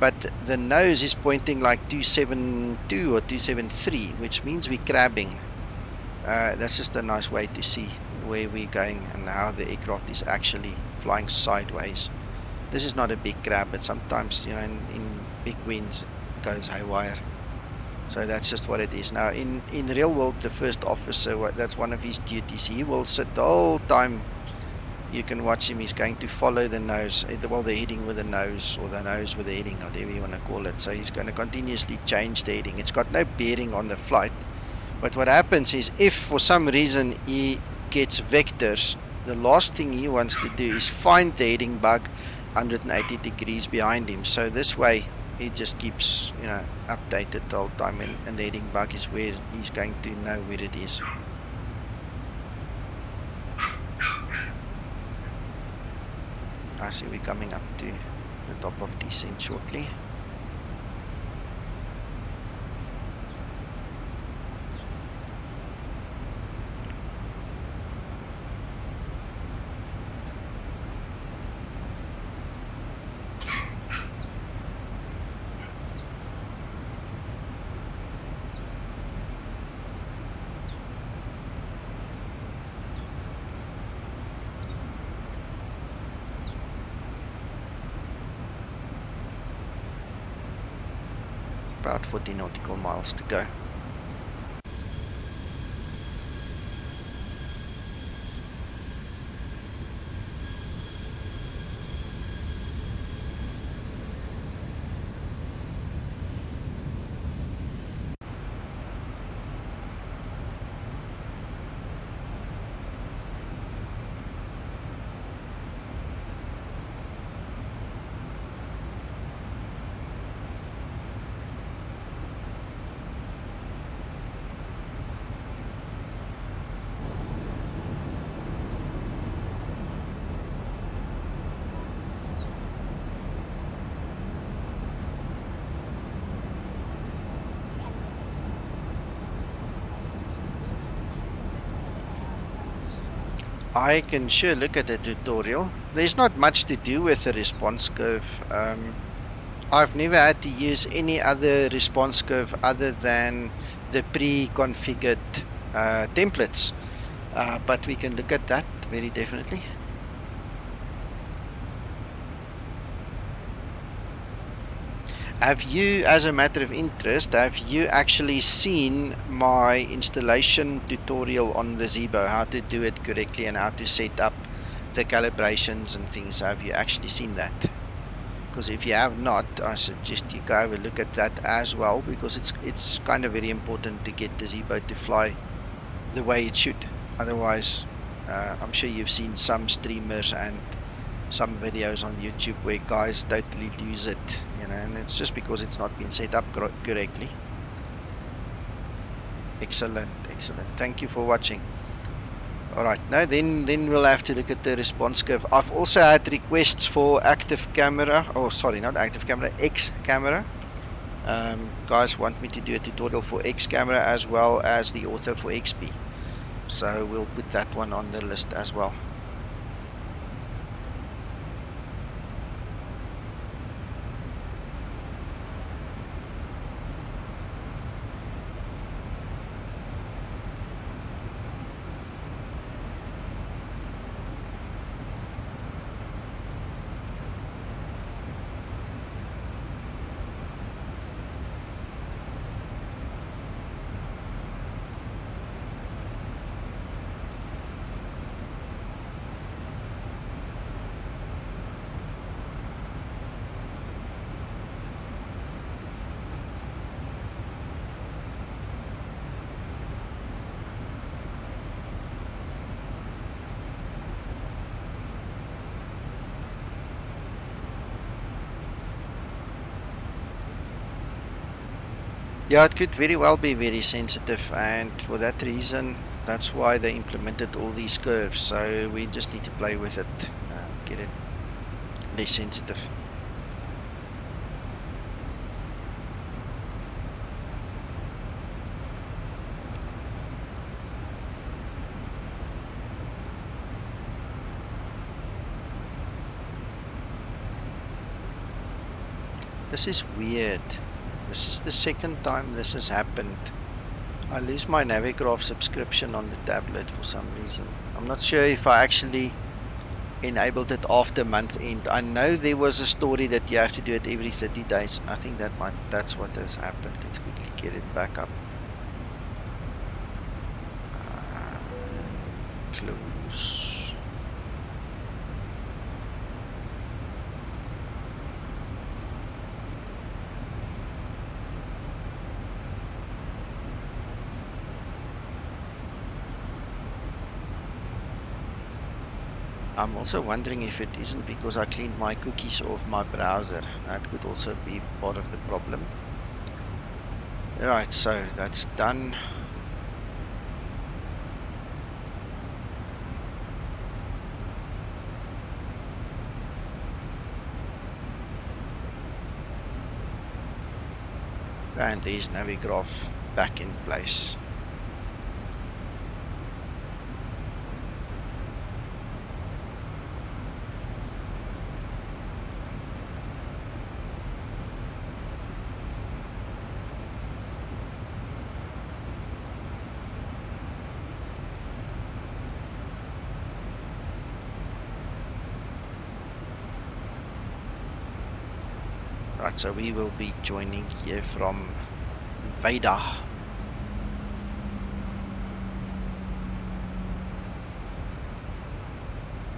Speaker 1: but the nose is pointing like 272 or 273, which means we're crabbing. That's just a nice way to see where we're going and how the aircraft is actually flying sideways. This is not a big crab, but sometimes, you know, in big winds it goes haywire. So that's just what it is. Now in the real world, the first officer, that's one of his duties. He will sit the whole time. You can watch him. He's going to follow the nose, well, the heading with the nose, or the nose with the heading, whatever you want to call it. So he's going to continuously change the heading. It's got no bearing on the flight. But what happens is, if for some reason he gets vectors, the last thing he wants to do is find the heading bug 180 degrees behind him. So this way he just keeps, you know, updated the whole time, and the heading bug is where he's going to know where it is. I see we're coming up to the top of descent shortly. About 40 nautical miles to go. I can sure look at the tutorial. There's not much to do with the response curve. I've never had to use any other response curve other than the pre-configured templates, but we can look at that very definitely. Have you, as a matter of interest, have you actually seen my installation tutorial on the Zibo, how to do it correctly and how to set up the calibrations and things? Have you actually seen that? Because if you have not, I suggest you go have a look at that as well, because it's kind of very important to get the Zibo to fly the way it should. Otherwise I'm sure you've seen some streamers and some videos on YouTube where guys totally lose it, you know, and it's just because it's not been set up correctly. Excellent, excellent. Thank you for watching. Alright, now then we'll have to look at the response curve. I've also had requests for active camera, oh sorry, not active camera, X camera. Guys want me to do a tutorial for X camera as well as the auto for XP. So we'll put that one on the list as well. Yeah, it could very well be very sensitive, and for that reason, that's why they implemented all these curves. So we just need to play with it, get it less sensitive. This is weird. This is the second time this has happened. I lose my Navigraph subscription on the tablet for some reason. I'm not sure if I actually enabled it after month end. I know there was a story that you have to do it every 30 days. I think that's what has happened. Let's quickly get it back up. Close. I'm also wondering if it isn't because I cleaned my cookies off my browser. That could also be part of the problem. Alright, so that's done. And there's Navigraph back in place. Right, so we will be joining here from Vaida.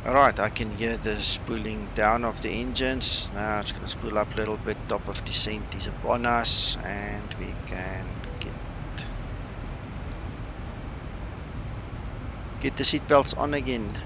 Speaker 1: Alright, I can hear the spooling down of the engines. Now it's going to spool up a little bit. Top of descent is upon us, and we can get the seatbelts on again.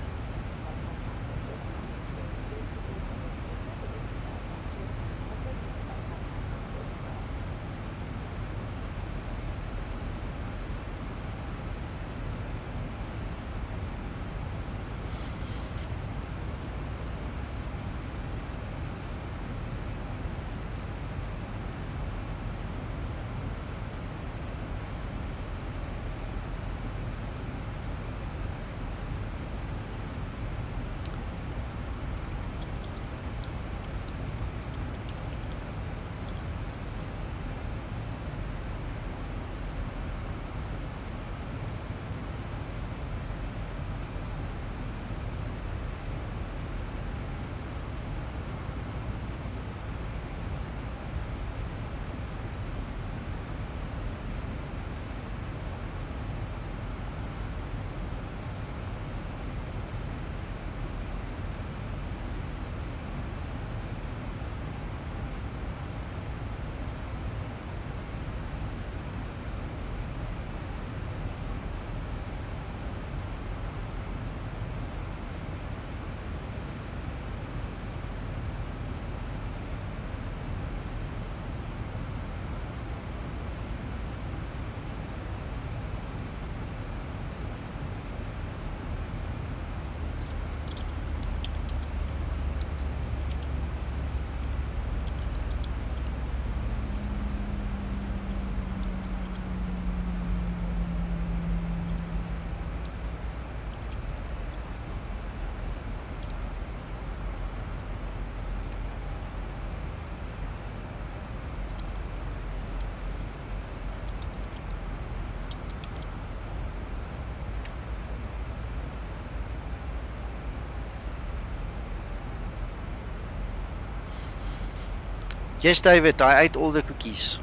Speaker 1: Yes, David, I ate all the cookies.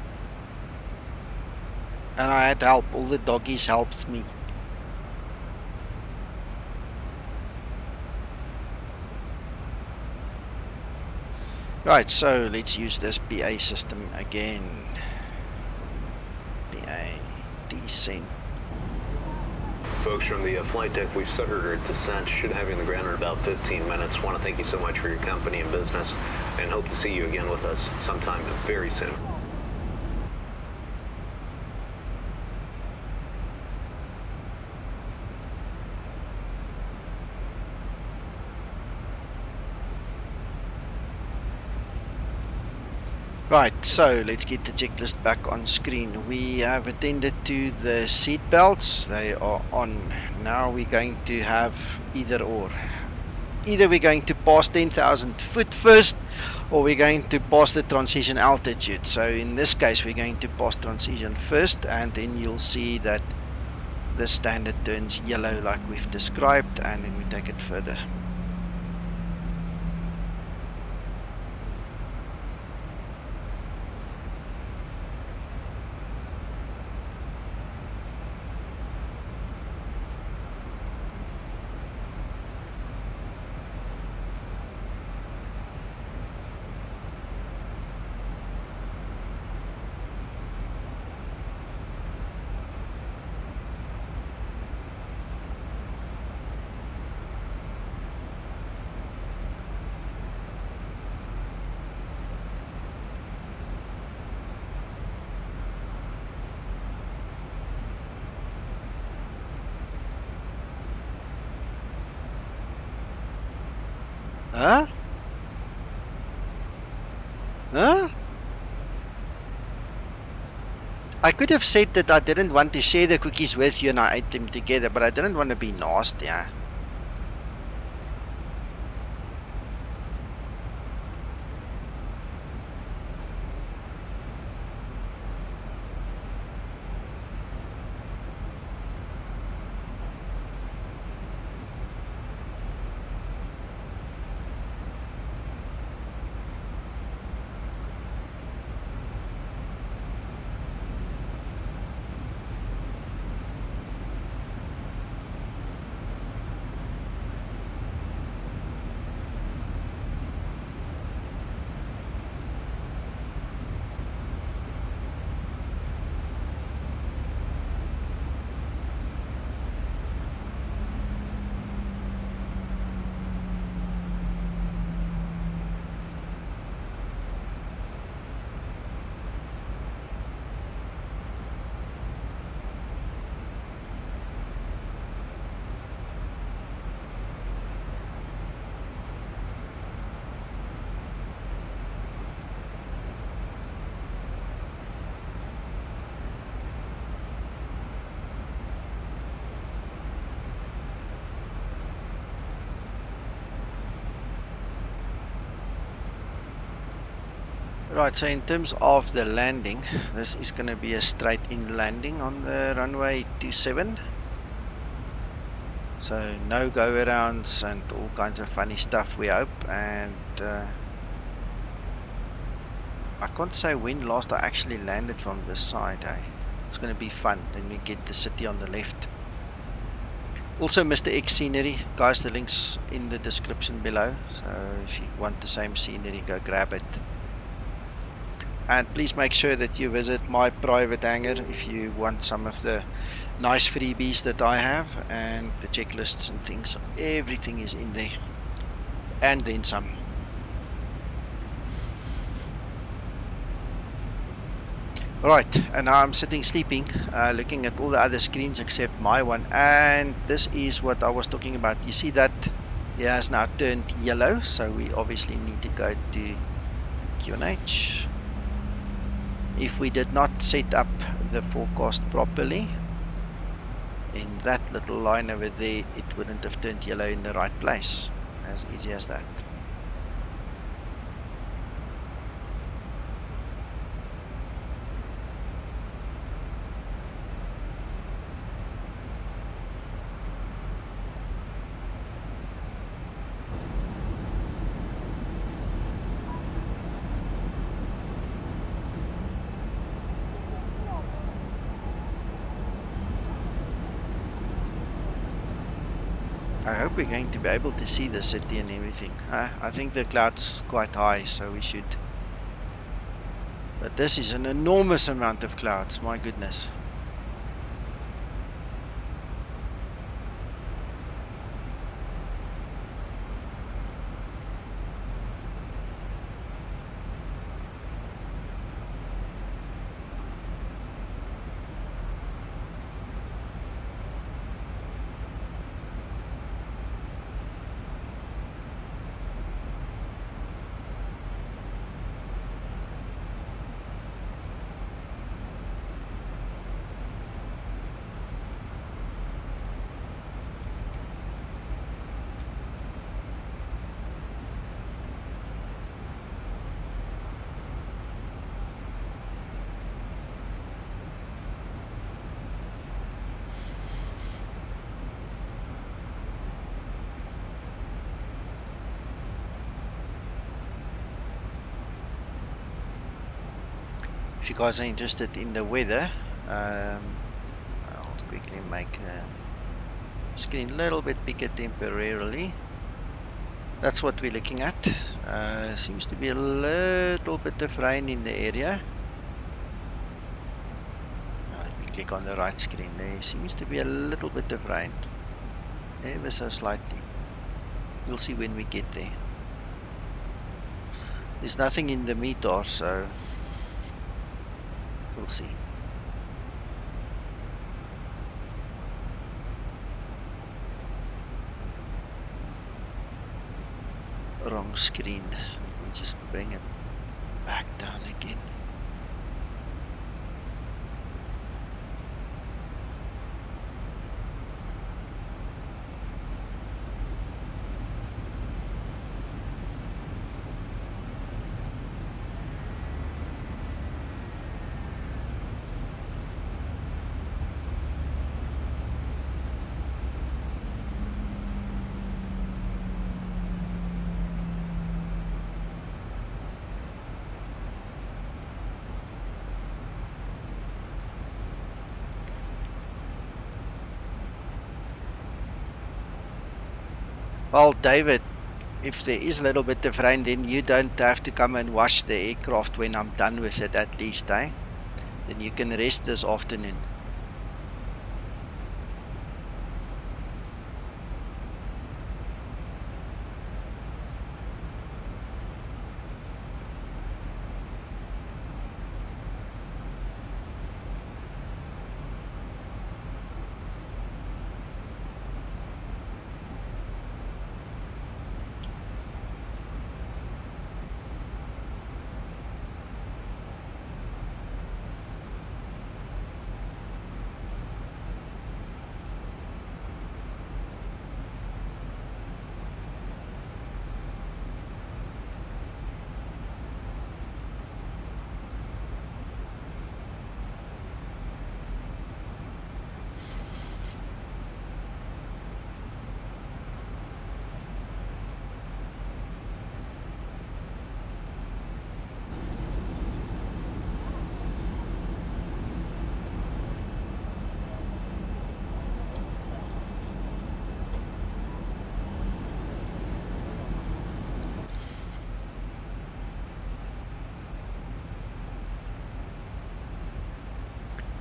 Speaker 1: And I had help. All the doggies helped me. Right, so let's use this PA system again. PA descent.
Speaker 7: Folks from the flight deck, we've started our descent. Should have you on the ground in about 15 minutes. Want to thank you so much for your company and business, and hope to see you again with us sometime very soon.
Speaker 1: Right, so let's get the checklist back on screen. We have attended to the seat belts. They are on. Now we're going to have either or. Either we're going to pass 10,000 foot first, or we're going to pass the transition altitude. So in this case, we're going to pass transition first, and then you'll see that the standard turns yellow like we've described, and then we take it further. Huh? Huh? I could have said that I didn't want to share the cookies with you and I ate them together, but I didn't want to be nasty. Huh? Right, so in terms of the landing, this is going to be a straight in landing on the runway 27. So no go arounds and all kinds of funny stuff, we hope. And I can't say when last I actually landed from this side. It's going to be fun. Then we get the city on the left. Also Misterx Scenery, guys, the link's in the description below. So if you want the same scenery, go grab it. And please make sure that you visit my private hangar if you want some of the nice freebies that I have, and the checklists and things. Everything is in there, and then some. Right, and now I'm sitting sleeping, looking at all the other screens except my one, and this is what I was talking about. You see that it has now turned yellow, so we obviously need to go to QNH. If we did not set up the forecast properly, in that little line over there, it wouldn't have turned yellow in the right place. As easy as that. I hope we're going to be able to see the city and everything. I think the cloud's quite high, so we should. But this is an enormous amount of clouds, my goodness. If you guys are interested in the weather, I'll quickly make the screen a little bit bigger temporarily. That's what we're looking at. Seems to be a little bit of rain in the area. Now let me click on the right screen. There seems to be a little bit of rain, ever so slightly. We'll see when we get there. There's nothing in the meter, so we'll see. Wrong screen. Let me just bring it back down again. Well, David, if there is a little bit of rain, then you don't have to come and wash the aircraft when I'm done with it, at least, eh? Then you can rest this afternoon.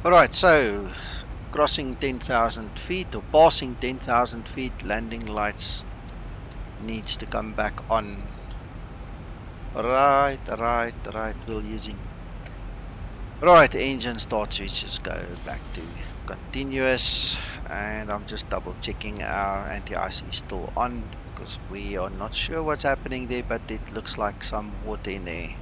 Speaker 1: Alright, so crossing 10,000 feet or passing 10,000 feet, landing lights needs to come back on. Right, we're using. Right, engine start switches go back to continuous, and I'm just double checking our anti-ice is still on because we are not sure what's happening there, but it looks like some water in there.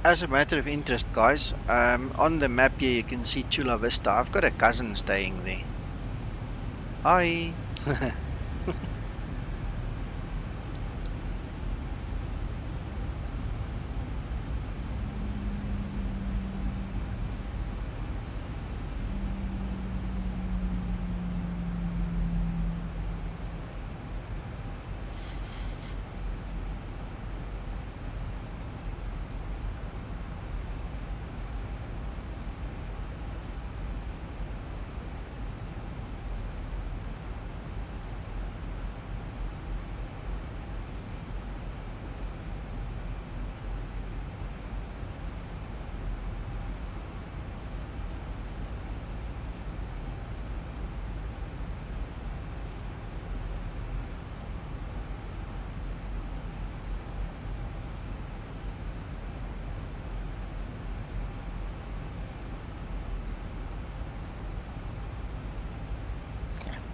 Speaker 1: As a matter of interest, guys, on the map here you can see Chula Vista. I've got a cousin staying there. Hi.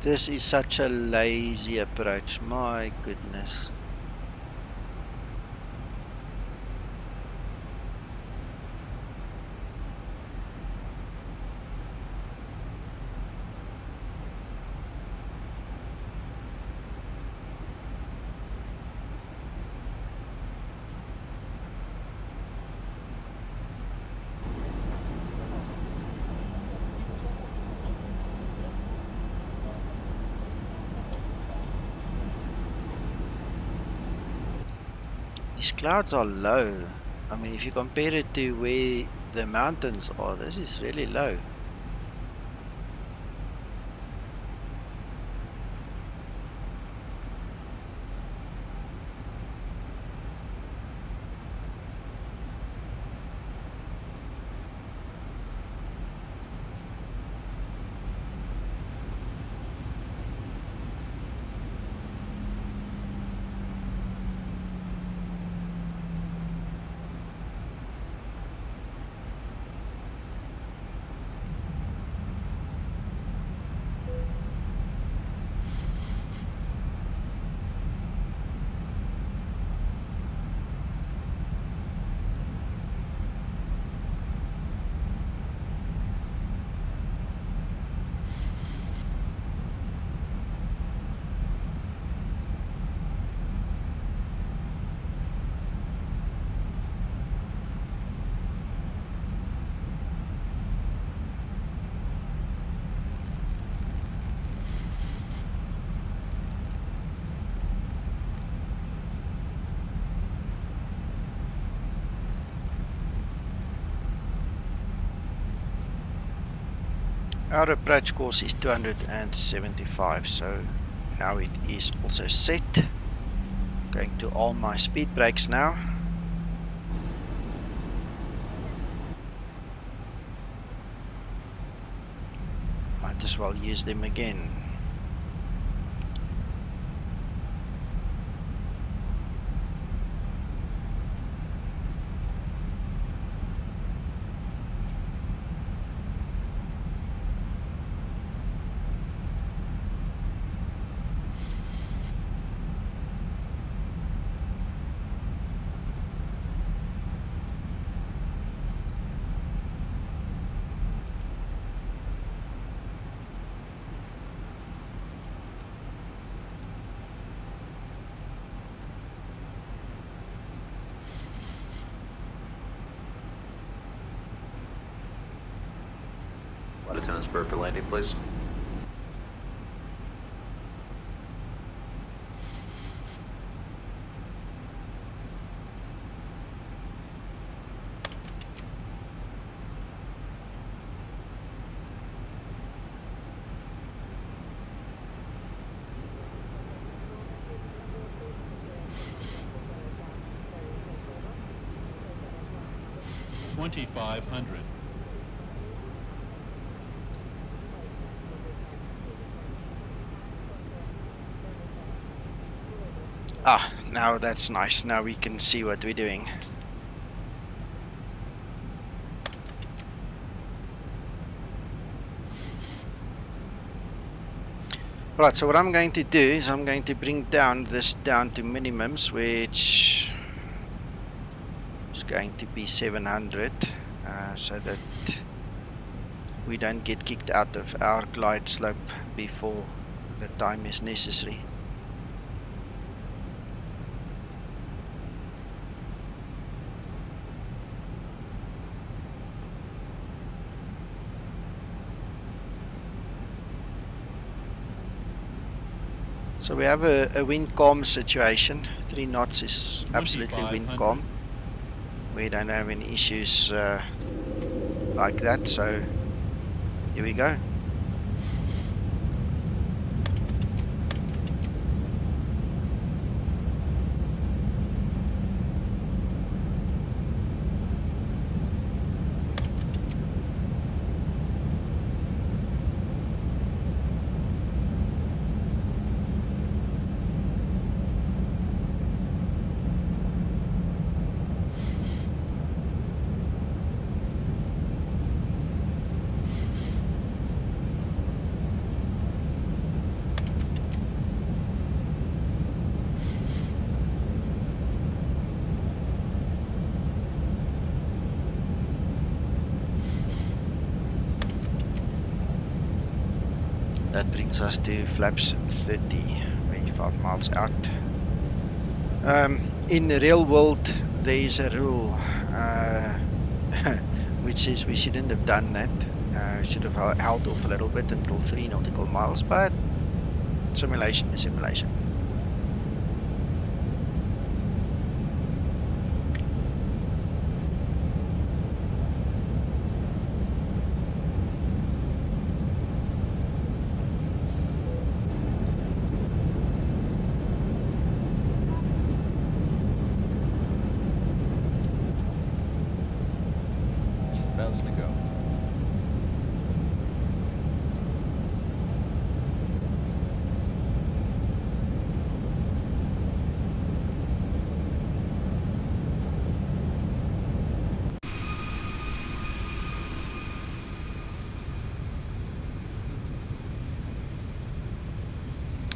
Speaker 1: This is such a lazy approach, my goodness. These clouds are low. I mean, if you compare it to where the mountains are, this is really low. Our approach course is 275, so now it is also set. Going to all my speed brakes now. Might as well use them again.
Speaker 7: Lieutenant Spur for landing, please.
Speaker 10: $2,500.
Speaker 1: Ah, now that's nice. Now we can see what we're doing. Right, so what I'm going to do is I'm going to bring down this down to minimums, which is going to be 700, so that we don't get kicked out of our glide slope before the time is necessary. So we have a wind calm situation. 3 knots is absolutely wind calm. We don't have any issues like that, so here we go. That brings us to flaps 30, 25 miles out. In the real world, there is a rule which says we shouldn't have done that. We should have held off a little bit until 3 nautical miles, but simulation is simulation.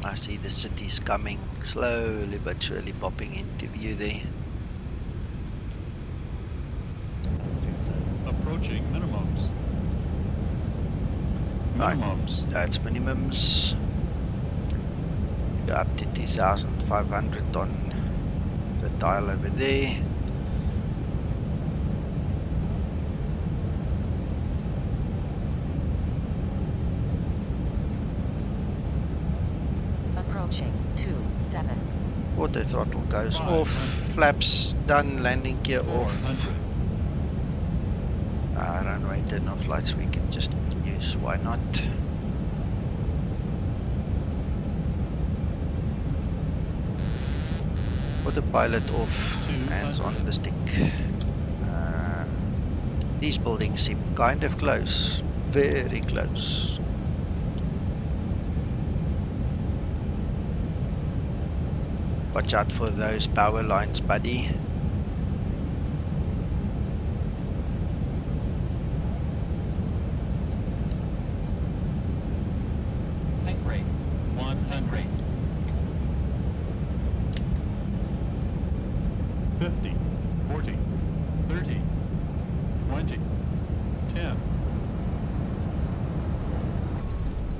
Speaker 1: I see the cities coming slowly but surely popping into view there.
Speaker 10: Approaching minimums.
Speaker 1: Right, that's minimums. Go up to 2,500 on the dial over there. Auto throttle goes off, flaps done, landing gear off. Runway turn off lights we can just use, why not? Autopilot off, hands on the stick. These buildings seem kind of close, very close. Watch out for those power lines, buddy.
Speaker 10: Tank rate 100. 50, 40, 30, 20, 10.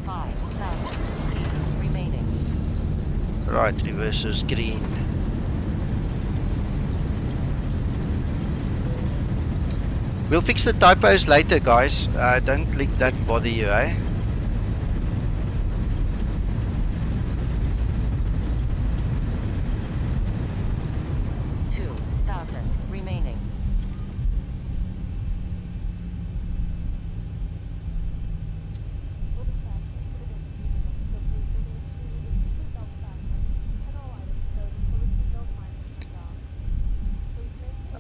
Speaker 11: 5,000 feet remaining.
Speaker 1: Right, reverses green. We'll fix the typos later, guys. Don't let that bother you, eh?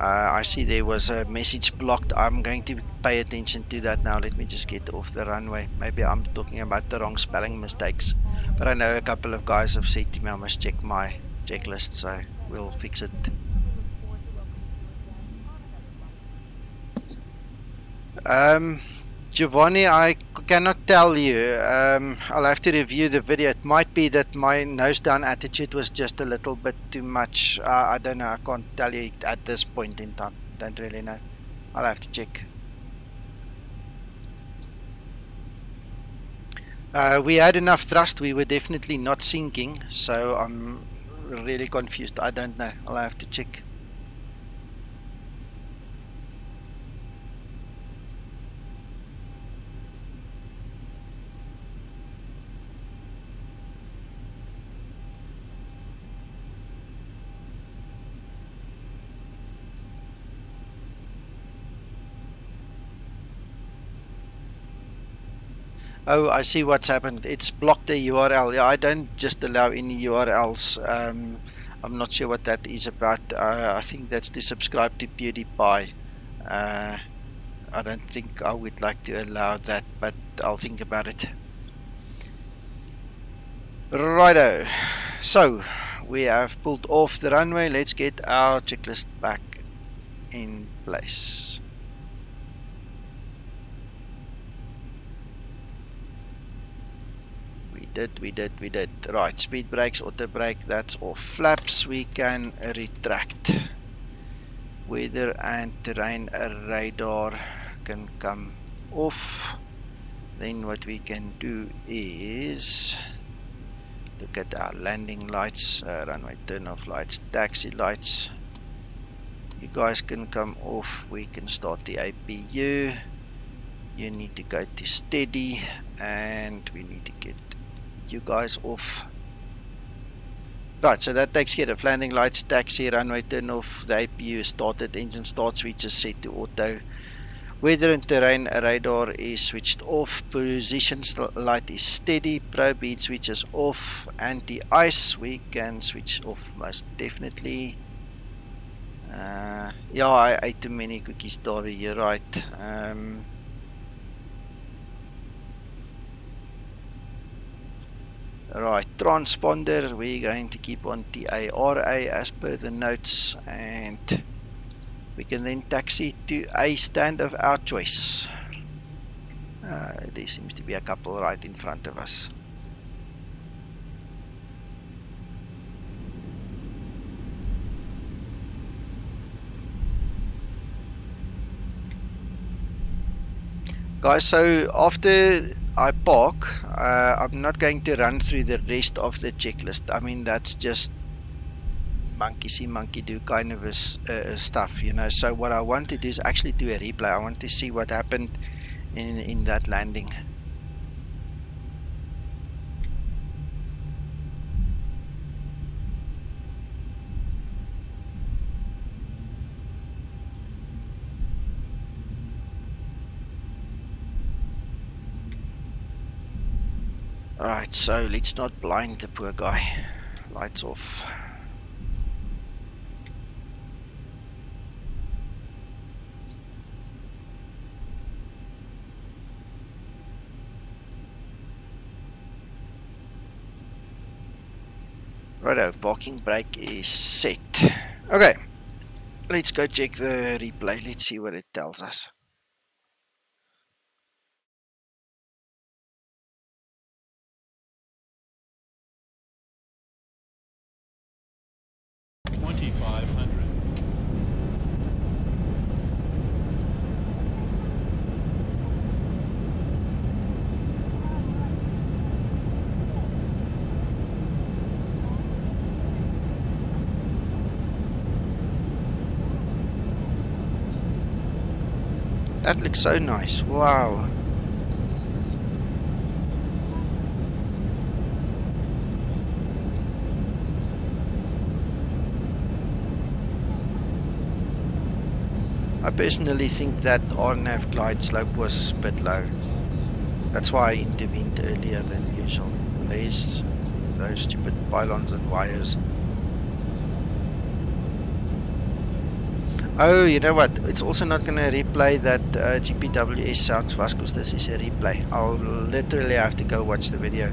Speaker 1: I see there was a message blocked. I'm going to pay attention to that now. Let me just get off the runway. Maybe I'm talking about the wrong spelling mistakes. But I know a couple of guys have said to me I must check my checklist, so we'll fix it. Giovanni, I cannot tell you. I'll have to review the video. It might be that my nose down attitude was just a little bit too much. I don't know. I can't tell you at this point in time. don't really know. I'll have to check. We had enough thrust. We were definitely not sinking, so I'm really confused. I don't know. I'll have to check. Oh, I see what's happened. It's blocked the URL. Yeah, I don't just allow any URLs. I'm not sure what that is about. I think that's to subscribe to PewDiePie. I don't think I would like to allow that, but I'll think about it. Righto. So, we have pulled off the runway. Let's get our checklist back in place. We did. Right, speed brakes, auto brake, that's off. Flaps, we can retract. Weather and terrain radar can come off. Then what we can do is look at our landing lights, runway turn off lights, taxi lights. You guys can come off. We can start the APU. You need to go to steady, and we need to get you guys off. Right, so that takes care of landing lights, taxi, runway turn off, the APU is started, engine start switch is set to auto, weather and terrain radar is switched off, position light is steady, probe heat switch is off, anti-ice we can switch off most definitely. Yeah, I ate too many cookies, Dari, you're right. Right, transponder, we're going to keep on TARA as per the notes, and we can then taxi to a stand of our choice. There seems to be a couple right in front of us. Guys, so after I park, I'm not going to run through the rest of the checklist. I mean, that's just monkey see, monkey do kind of stuff, you know. So what I want to do is actually do a replay. I want to see what happened in that landing. Alright, so let's not blind the poor guy. Lights off. Righto, parking brake is set. Okay, let's go check the replay. Let's see what it tells us. That looks so nice. Wow. I personally think that RNAV glide slope was a bit low. That's why I intervened earlier than usual. There's those stupid pylons and wires. Oh, you know what? It's also not going to replay that GPWS sounds fast because this is a replay. I'll literally have to go watch the video.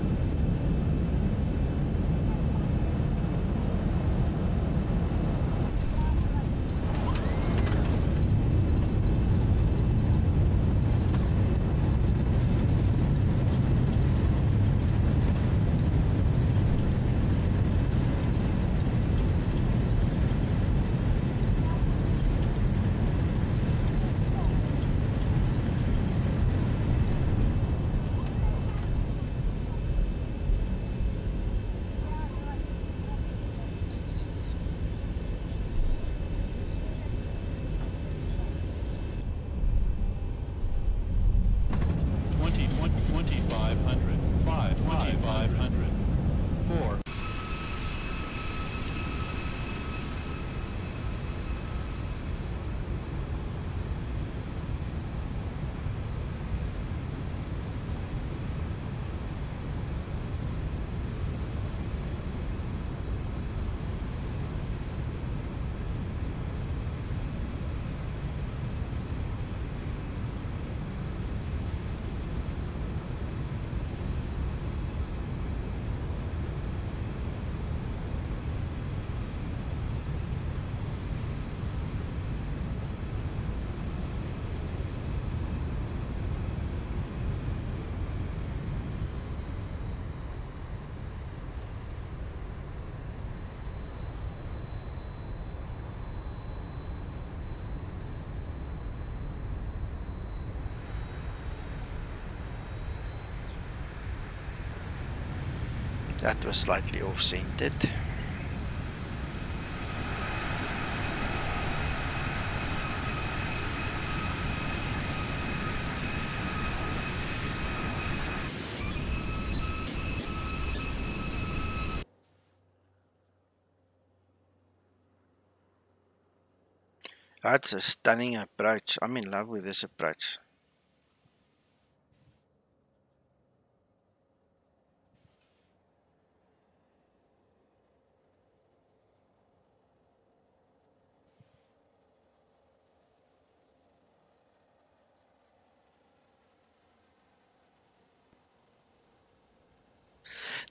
Speaker 1: That was slightly off-centered. That's a stunning approach. I'm in love with this approach.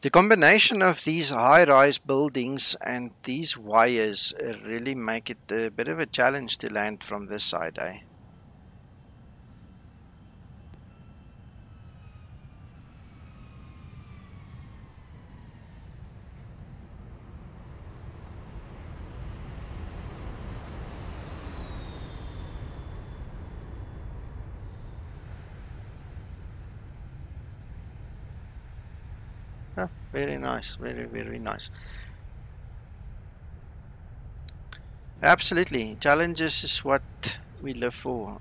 Speaker 1: The combination of these high-rise buildings and these wires really make it a bit of a challenge to land from this side, eh? Oh, very nice, very nice. Absolutely, challenges is what we live for.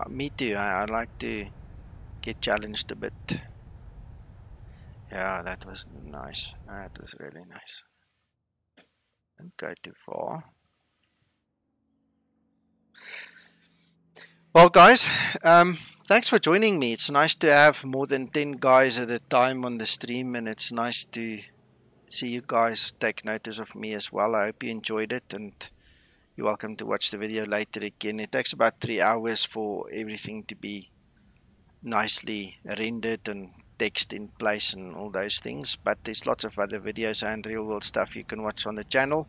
Speaker 1: Me too. I like to get challenged a bit. Yeah, that was nice. That was really nice. Don't go too far. Well, guys, thanks for joining me. It's nice to have more than 10 guys at a time on the stream, and it's nice to see you guys take notice of me as well. I hope you enjoyed it, and you're welcome to watch the video later again. It takes about 3 hours for everything to be nicely rendered and text in place and all those things, but there's lots of other videos and real world stuff you can watch on the channel.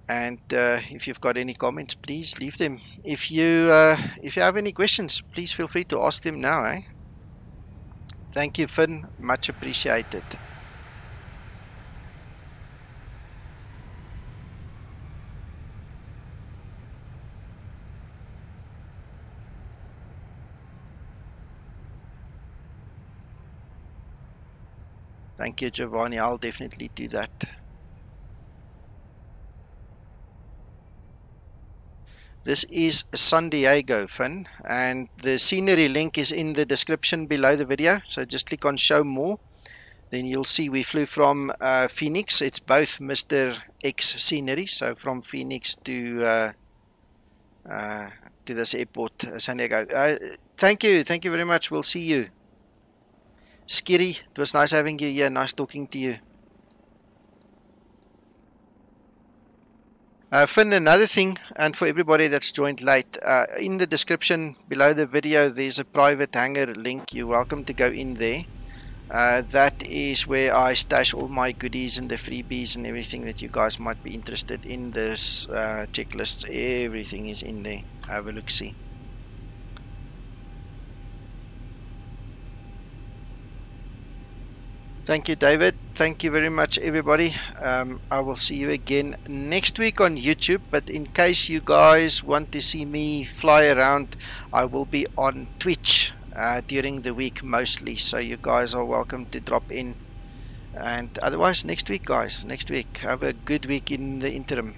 Speaker 1: And if you've got any comments, please leave them. If you have any questions, please feel free to ask them now, eh? Thank you, Finn, much appreciated. Thank you, Giovanni. I'll definitely do that. This is Sandiego, Finn, and the scenery link is in the description below the video. So just click on show more. Then you'll see we flew from Phoenix. It's both Misterx Scenery, so from Phoenix to this airport, Sandiego. Thank you very much. We'll see you. Skiri, it was nice having you here. Nice talking to you. Finn, another thing, and for everybody that's joined late, in the description below the video there's a private hangar link. You're welcome to go in there. That is where I stash all my goodies and the freebies and everything that you guys might be interested in. This checklists, everything is in there. Have a look, see. Thank you, David. Thank you very much, everybody. I will see you again next week on YouTube, but in case you guys want to see me fly around, I will be on Twitch during the week mostly, so you guys are welcome to drop in. And otherwise, next week, guys, next week. Have a good week in the interim.